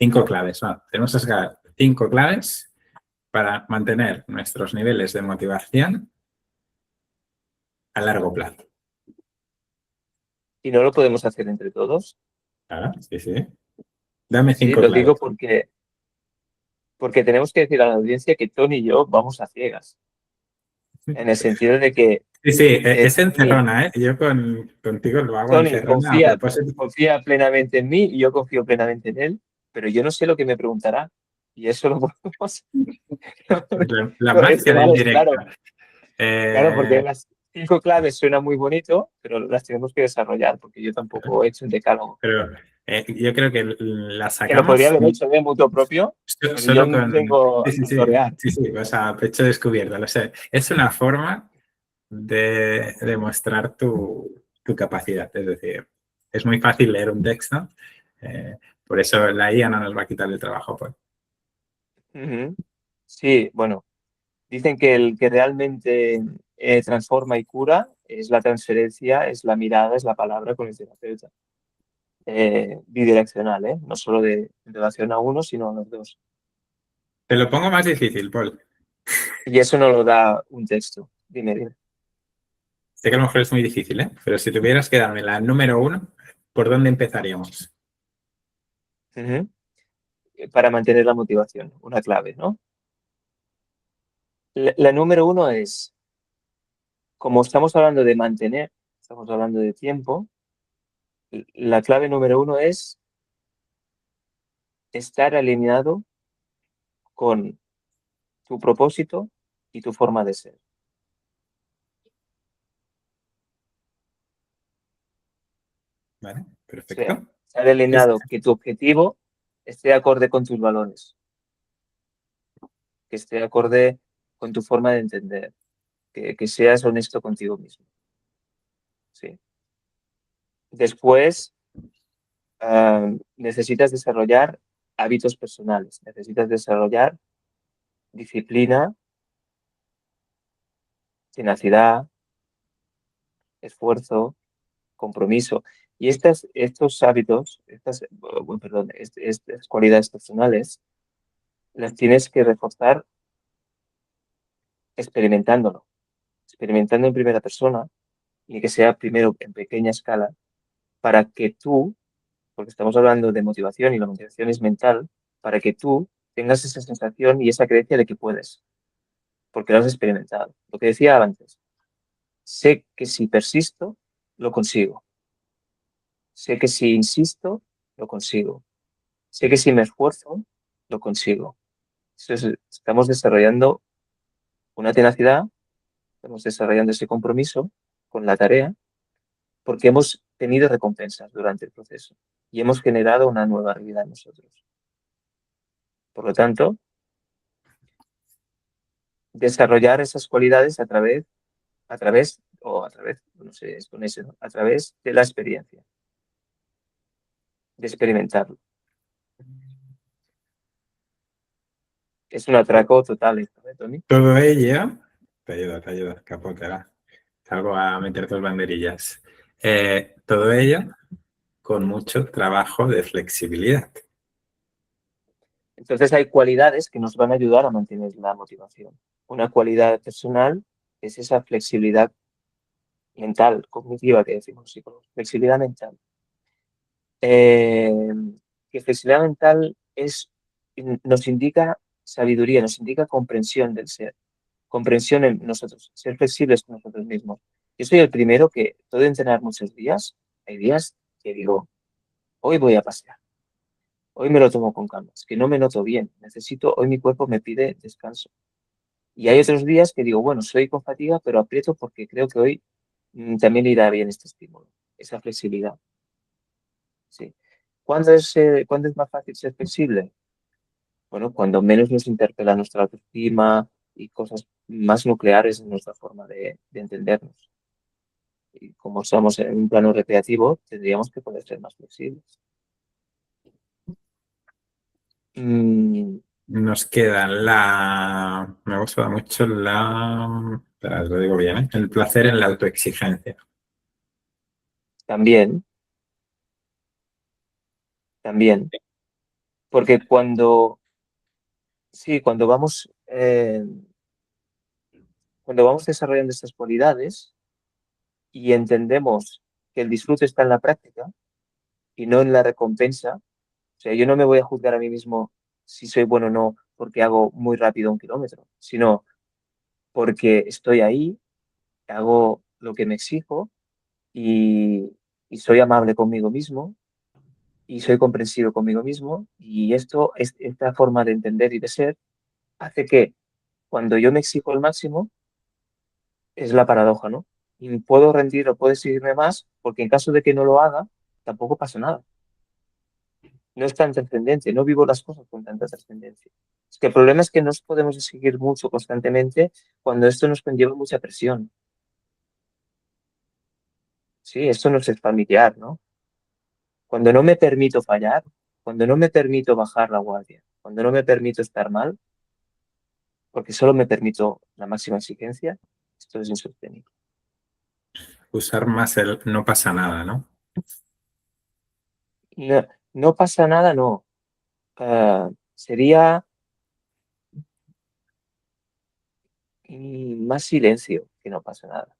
5 claves. ¿No? Tenemos que sacar 5 claves para mantener nuestros niveles de motivación a largo plazo. Y no lo podemos hacer entre todos. Claro, sí, sí. Dame Sí, 5 lo claves. digo porque tenemos que decir a la audiencia que Tony y yo vamos a ciegas. En el sentido de que Sí, sí, es Tony, encerrona, ¿eh? Yo contigo lo hago Tony encerrona a propósito. confía plenamente en mí y yo confío plenamente en él, pero yo no sé lo que me preguntará. Y eso lo podemos. La magia del Vale, directo. claro, porque las 5 claves suena muy bonito, pero las tenemos que desarrollar, porque yo tampoco he hecho un decálogo. Pero yo creo que la Que lo podría sacamos haber hecho de mutuo propio, pero yo solo con... vengo Sí, sí, a sí, florear. sí, sí, o sea, pecho descubierto. Lo sé. Es una forma de demostrar tu capacidad. Es decir, es muy fácil leer un texto, eh, por eso la IA no nos va a quitar el trabajo. Pues. Ujú. Sí, bueno, dicen que el que realmente transforma y cura es la transferencia, es la mirada, es la palabra con el terapeuta. Bidireccional, ¿eh? No solo en relación a uno, sino a los dos. Te lo pongo más difícil, Paul. Y eso no lo da un texto. Dime, dime. Sé que a lo mejor es muy difícil, ¿eh? Pero si tuvieras que darme la número 1, ¿por dónde empezaríamos? Ujú. Para mantener la motivación, una clave, ¿no? La número 1 es, como estamos hablando de mantener, estamos hablando de tiempo, la clave número 1 es estar alineado con tu propósito y tu forma de ser. ¿Vale? O sea, Perfecto. estar alineado que tu objetivo esté acorde con tus valores, que esté acorde con tu forma de entender, que seas honesto contigo mismo. Sí. Después, necesitas desarrollar hábitos personales, necesitas desarrollar disciplina, tenacidad, esfuerzo, compromiso. Y estos hábitos, estas cualidades personales, las tienes que reforzar experimentándolo, experimentando en primera persona y que sea primero en pequeña escala para que tú, porque estamos hablando de motivación y la motivación es mental, para que tú tengas esa sensación y esa creencia de que puedes, porque lo has experimentado. Lo que decía antes, sé que si persisto, lo consigo. Sé que si insisto, lo consigo. Sé que si me esfuerzo, lo consigo. Estamos desarrollando una tenacidad, estamos desarrollando ese compromiso con la tarea, porque hemos tenido recompensas durante el proceso y hemos generado una nueva realidad en nosotros. Por lo tanto, desarrollar esas cualidades no sé, es con ese, ¿no? A través de la experiencia, de experimentarlo. Es un atraco total esto, ¿eh, Tony? Todo ello, te ayuda, capotera. Salgo a meter tus banderillas. Todo ello con mucho trabajo de flexibilidad. Entonces hay cualidades que nos van a ayudar a mantener la motivación. Una cualidad personal es esa flexibilidad mental, cognitiva que decimos los psicólogos, flexibilidad mental. Eh, que flexibilidad mental nos indica sabiduría, nos indica comprensión del ser, comprensión en nosotros, ser flexibles con nosotros mismos. Yo soy el primero que puedo entrenar muchos días, hay días que digo, hoy voy a pasear, hoy me lo tomo con calma, es que no me noto bien, hoy mi cuerpo me pide descanso. Y hay otros días que digo, bueno, soy con fatiga, pero aprieto porque creo que hoy también irá bien este estímulo, esa flexibilidad. Sí. ¿Cuándo es más fácil ser flexible? bueno, cuando menos nos interpela nuestra autoestima y cosas más nucleares en nuestra forma de entendernos. Y como estamos en un plano recreativo, tendríamos que poder ser más flexibles. Mm, Nos queda me ha gustado mucho espera, lo digo bien, ¿eh? El placer en la autoexigencia. también, también, porque sí, cuando vamos desarrollando estas cualidades y entendemos que el disfrute está en la práctica y no en la recompensa, o sea, yo no me voy a juzgar a mí mismo si soy bueno o no porque hago muy rápido 1 kilómetro, sino porque estoy ahí, hago lo que me exijo y, y soy amable conmigo mismo y soy comprensivo conmigo mismo y esta forma de entender y de ser hace que cuando yo me exijo el máximo, es la paradoja, ¿no? Y puedo rendir o puedo exigirme más porque en caso de que no lo haga, tampoco pasa nada. No es tan trascendente, no vivo las cosas con tanta trascendencia. Es que el problema es que nos podemos exigir mucho constantemente cuando esto nos conlleva mucha presión. Sí, esto no es familiar, ¿no? Cuando no me permito fallar, cuando no me permito bajar la guardia, cuando no me permito estar mal, porque solo me permito la máxima exigencia, esto es insostenible. Usar más el no pasa nada, ¿no? No, no pasa nada, no. Sería más silencio que no pasa nada.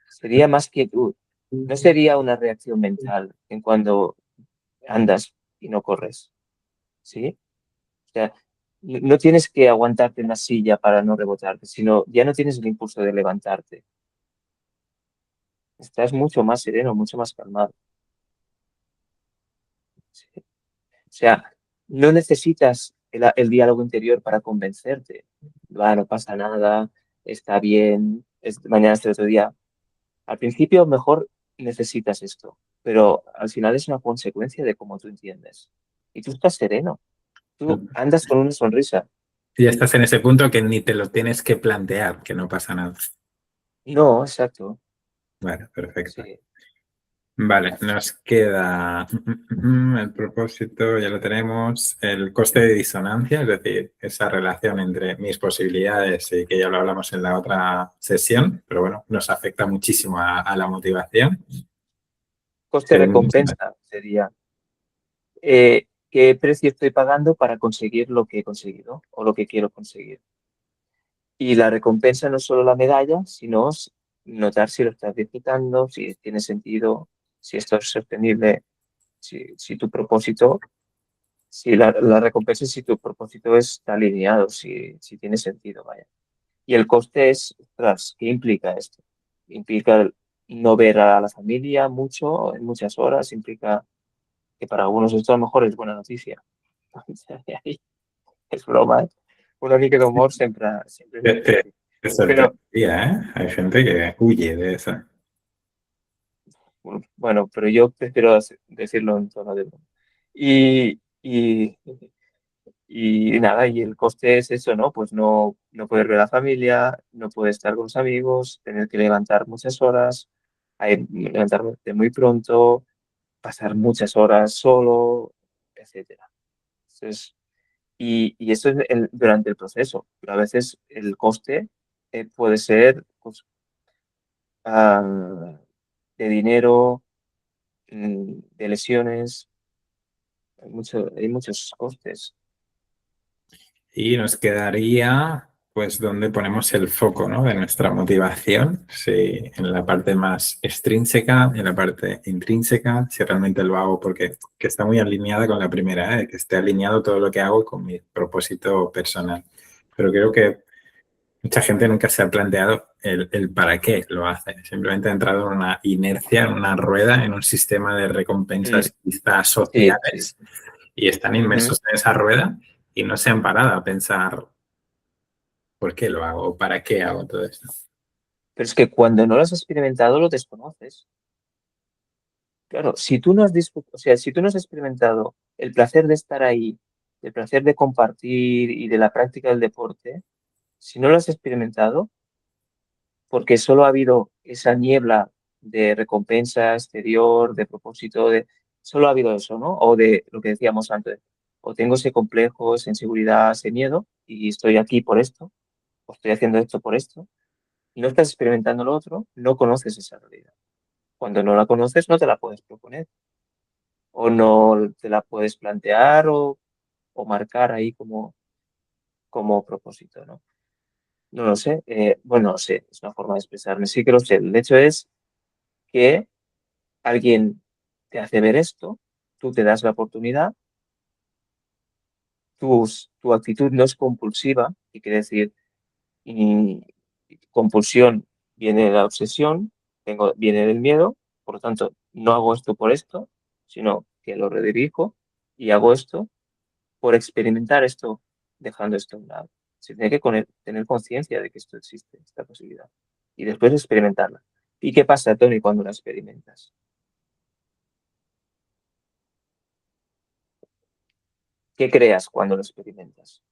Sería más quietud. No sería una reacción mental en cuando andas y no corres, ¿sí? O sea, no tienes que aguantarte en la silla para no rebotarte, sino ya no tienes el impulso de levantarte. Estás mucho más sereno, mucho más calmado. ¿Sí? O sea, no necesitas el diálogo interior para convencerte. Va, no pasa nada, está bien, mañana es el otro día. Al principio mejor necesitas esto, pero al final es una consecuencia de cómo tú entiendes. Y tú estás sereno, tú andas con una sonrisa. Y ya estás en ese punto que ni te lo tienes que plantear, que no pasa nada. No, exacto. Vale, perfecto. Sí. Vale, nos queda el propósito, ya lo tenemos, el coste de disonancia, es decir, esa relación entre mis posibilidades y que ya lo hablamos en la otra sesión, pero bueno, nos afecta muchísimo a la motivación. Tenemos Coste-recompensa sería qué precio estoy pagando para conseguir lo que he conseguido o lo que quiero conseguir. Y la recompensa no es solo la medalla, sino notar si lo estás disfrutando, si tiene sentido, si esto es sostenible, si tu propósito. Sí, la recompensa es si tu propósito está alineado, si tiene sentido, vaya. Y el coste es, ostras, ¿qué implica esto? Implica no ver a la familia mucho, en muchas horas, implica que para algunos esto a lo mejor es buena noticia. Es broma, ¿eh? Una mica d'humor siempre es te, beneficio. te Pero, sorprendería, ¿eh? Hay gente que huye de eso. bueno, pero yo prefiero decirlo en tono de broma. Y, y, Y nada, y el coste es eso, ¿no? Pues no poder ver a la familia, no poder estar con los amigos, tener que levantar muchas horas, levantarte muy pronto, pasar muchas horas solo, etcétera. Entonces, y eso es durante el proceso, pero a veces el coste puede ser pues, ah, de dinero, de lesiones, hay muchos costes. Y nos quedaría, pues, donde ponemos el foco, ¿no? De nuestra motivación, si en la parte más extrínseca, en la parte intrínseca, si realmente lo hago porque que está muy alineada con la primera, ¿eh? Que esté alineado todo lo que hago con mi propósito personal. Pero creo que mucha gente nunca se ha planteado el para qué lo hace. Simplemente ha entrado en una inercia, en una rueda, en un sistema de Mm, recompensas quizás sí, sí. sociales y están Ujú. inmersos en esa rueda y no se han parado a pensar por qué lo hago o para qué hago todo esto. Pero es que cuando no lo has experimentado, lo desconoces. Claro, si tú no has o sea, si tú no has experimentado el placer de estar ahí, del placer de compartir y de la práctica del deporte, si no lo has experimentado, porque solo ha habido esa niebla de recompensa exterior, de propósito, solo ha habido eso, ¿no? O de lo que decíamos antes, o tengo ese complejo, esa inseguridad, ese miedo, y estoy aquí por esto, o estoy haciendo esto por esto, y no estás experimentando lo otro, no conoces esa realidad. Cuando no la conoces, no te la puedes proponer, o no te la puedes plantear o marcar ahí como propósito, ¿no? No lo sé. Bueno, no lo sé, es una forma de expresarme. Sí que lo sé. El hecho es que alguien te hace ver esto, tú te das la oportunidad, tu actitud no es compulsiva, y quiere decir, y compulsión viene de la obsesión, viene del miedo, por lo tanto, no hago esto por esto, sino que lo redirijo y hago esto por experimentar esto, dejando esto a un lado. Se tiene que tener conciencia de que esto existe, esta posibilidad, y después experimentarla. ¿Y qué pasa, Tony, cuando la experimentas? ¿Qué creas cuando lo experimentas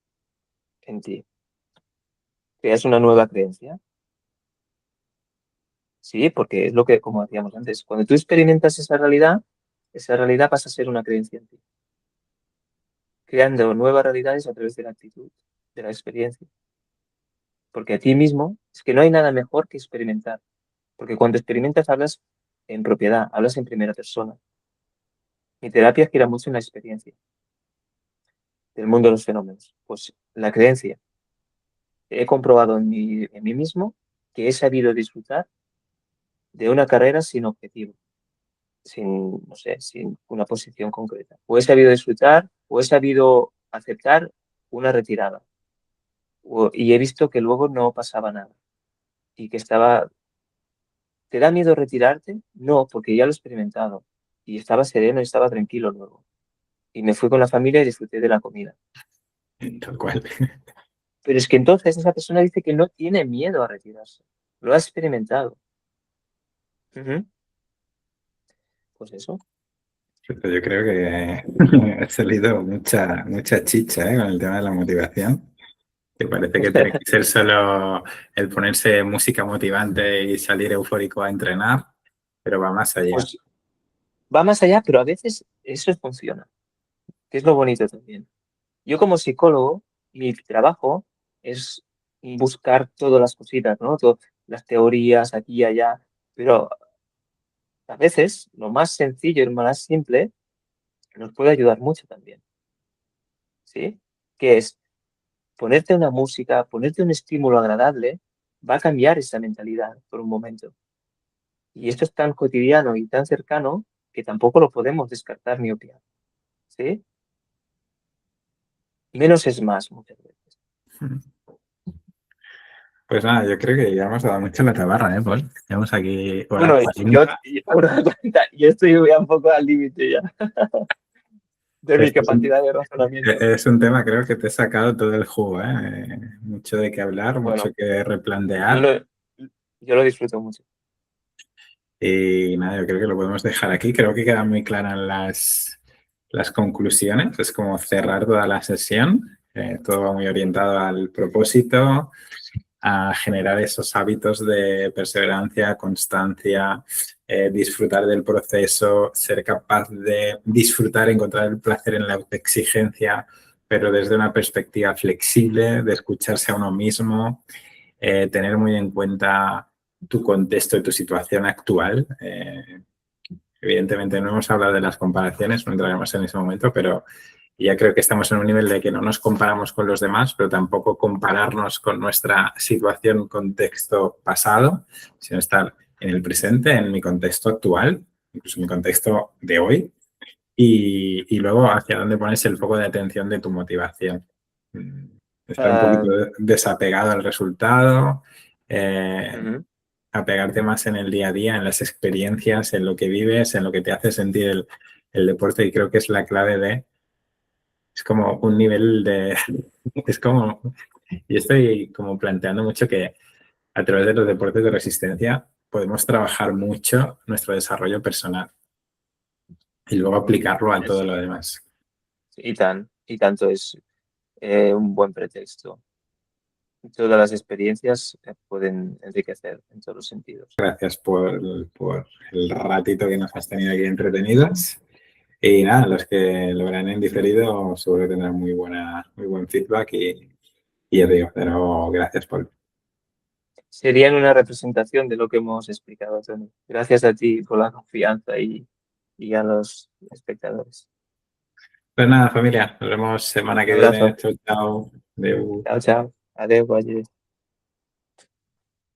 en ti? ¿Creas una nueva creencia? Sí, porque es lo que, como decíamos antes, cuando tú experimentas esa realidad pasa a ser una creencia en ti, creando nuevas realidades a través de la actitud, de la experiencia. Porque a ti mismo, es que no hay nada mejor que experimentar, porque cuando experimentas hablas en propiedad, hablas en primera persona. Mi terapia gira mucho en la experiencia del mundo de los fenómenos. Pues la creencia. He comprobado en mí mismo que he sabido disfrutar de una carrera sin objetivo, sin, no sé, sin una posición concreta. O he sabido disfrutar, o he sabido aceptar una retirada. Y he visto que luego no pasaba nada. Y que estaba, ¿te da miedo retirarte? No, porque ya lo he experimentado. Y estaba sereno y estaba tranquilo luego. Y me fui con la familia y disfruté de la comida. Tal cual. Pero es que entonces esa persona dice que no tiene miedo a retirarse. Lo ha experimentado. Ujú. Pues eso. Yo creo que ha salido mucha chicha, con el tema de la motivación. Que parece que tiene que ser solo el ponerse música motivante y salir eufórico a entrenar, pero va más allá. Pues va más allá, pero a veces eso funciona, que es lo bonito también. Yo como psicólogo, mi trabajo es buscar todas las cositas, ¿no? Las teorías aquí y allá, pero a veces lo más sencillo y lo más simple nos puede ayudar mucho también, ¿sí? Que es ponerte una música, ponerte un estímulo agradable, va a cambiar esa mentalidad por un momento. Y esto es tan cotidiano y tan cercano que tampoco lo podemos descartar ni obviar, ¿sí? Menos es más muchas veces. Pues nada, yo creo que ya hemos dado mucho la tabarra, ¿eh, Paul? Llevamos aquí hora Bueno, yo, 40. yo estoy ya un poco al límite ya de mi Esto es un, capacidad de razonamiento. es un tema, creo que te he sacado todo el jugo, ¿eh? Mucho de qué hablar, mucho Bueno, que yo replantear. lo, yo lo disfruto mucho. Y nada, yo creo que lo podemos dejar aquí. Creo que quedan muy claras las conclusiones. Es como cerrar toda la sesión. Todo va muy orientado al propósito, a generar esos hábitos de perseverancia, constancia, disfrutar del proceso, ser capaz de disfrutar, encontrar el placer en la autoexigencia, pero desde una perspectiva flexible, de escucharse a uno mismo, tener muy en cuenta tu contexto y tu situación actual. Evidentemente no hemos hablado de las comparaciones, no entraremos en ese momento, pero ya creo que estamos en un nivel de que no nos comparamos con los demás, pero tampoco compararnos con nuestra situación, contexto pasado, sino estar en el presente, en mi contexto actual, incluso en mi contexto de hoy, y luego hacia dónde pones el foco de atención de tu motivación. Estar un poquito Ah, desapegado al resultado, ujú. apegarte más en el día a día, en las experiencias, en lo que vives, en lo que te hace sentir el deporte, y creo que es la clave de, es como un nivel de, es como, yo estoy como planteando mucho que a través de los deportes de resistencia podemos trabajar mucho nuestro desarrollo personal y luego aplicarlo a todo Es- lo demás. y tan. y tanto es un buen pretexto. Todas las experiencias pueden enriquecer en todos los sentidos. Gracias por el ratito que nos has tenido aquí entretenidos. Y nada, los que lo verán en diferido seguro que tendrán muy buen feedback y ya te digo, pero gracias, Paul. Serían una representación de lo que hemos explicado, Tony. Gracias a ti por la confianza y a los espectadores. Pues nada, familia, nos vemos semana Un que viene. abrazo. Chao, chao. Adeu. Chao, chao. Adiós,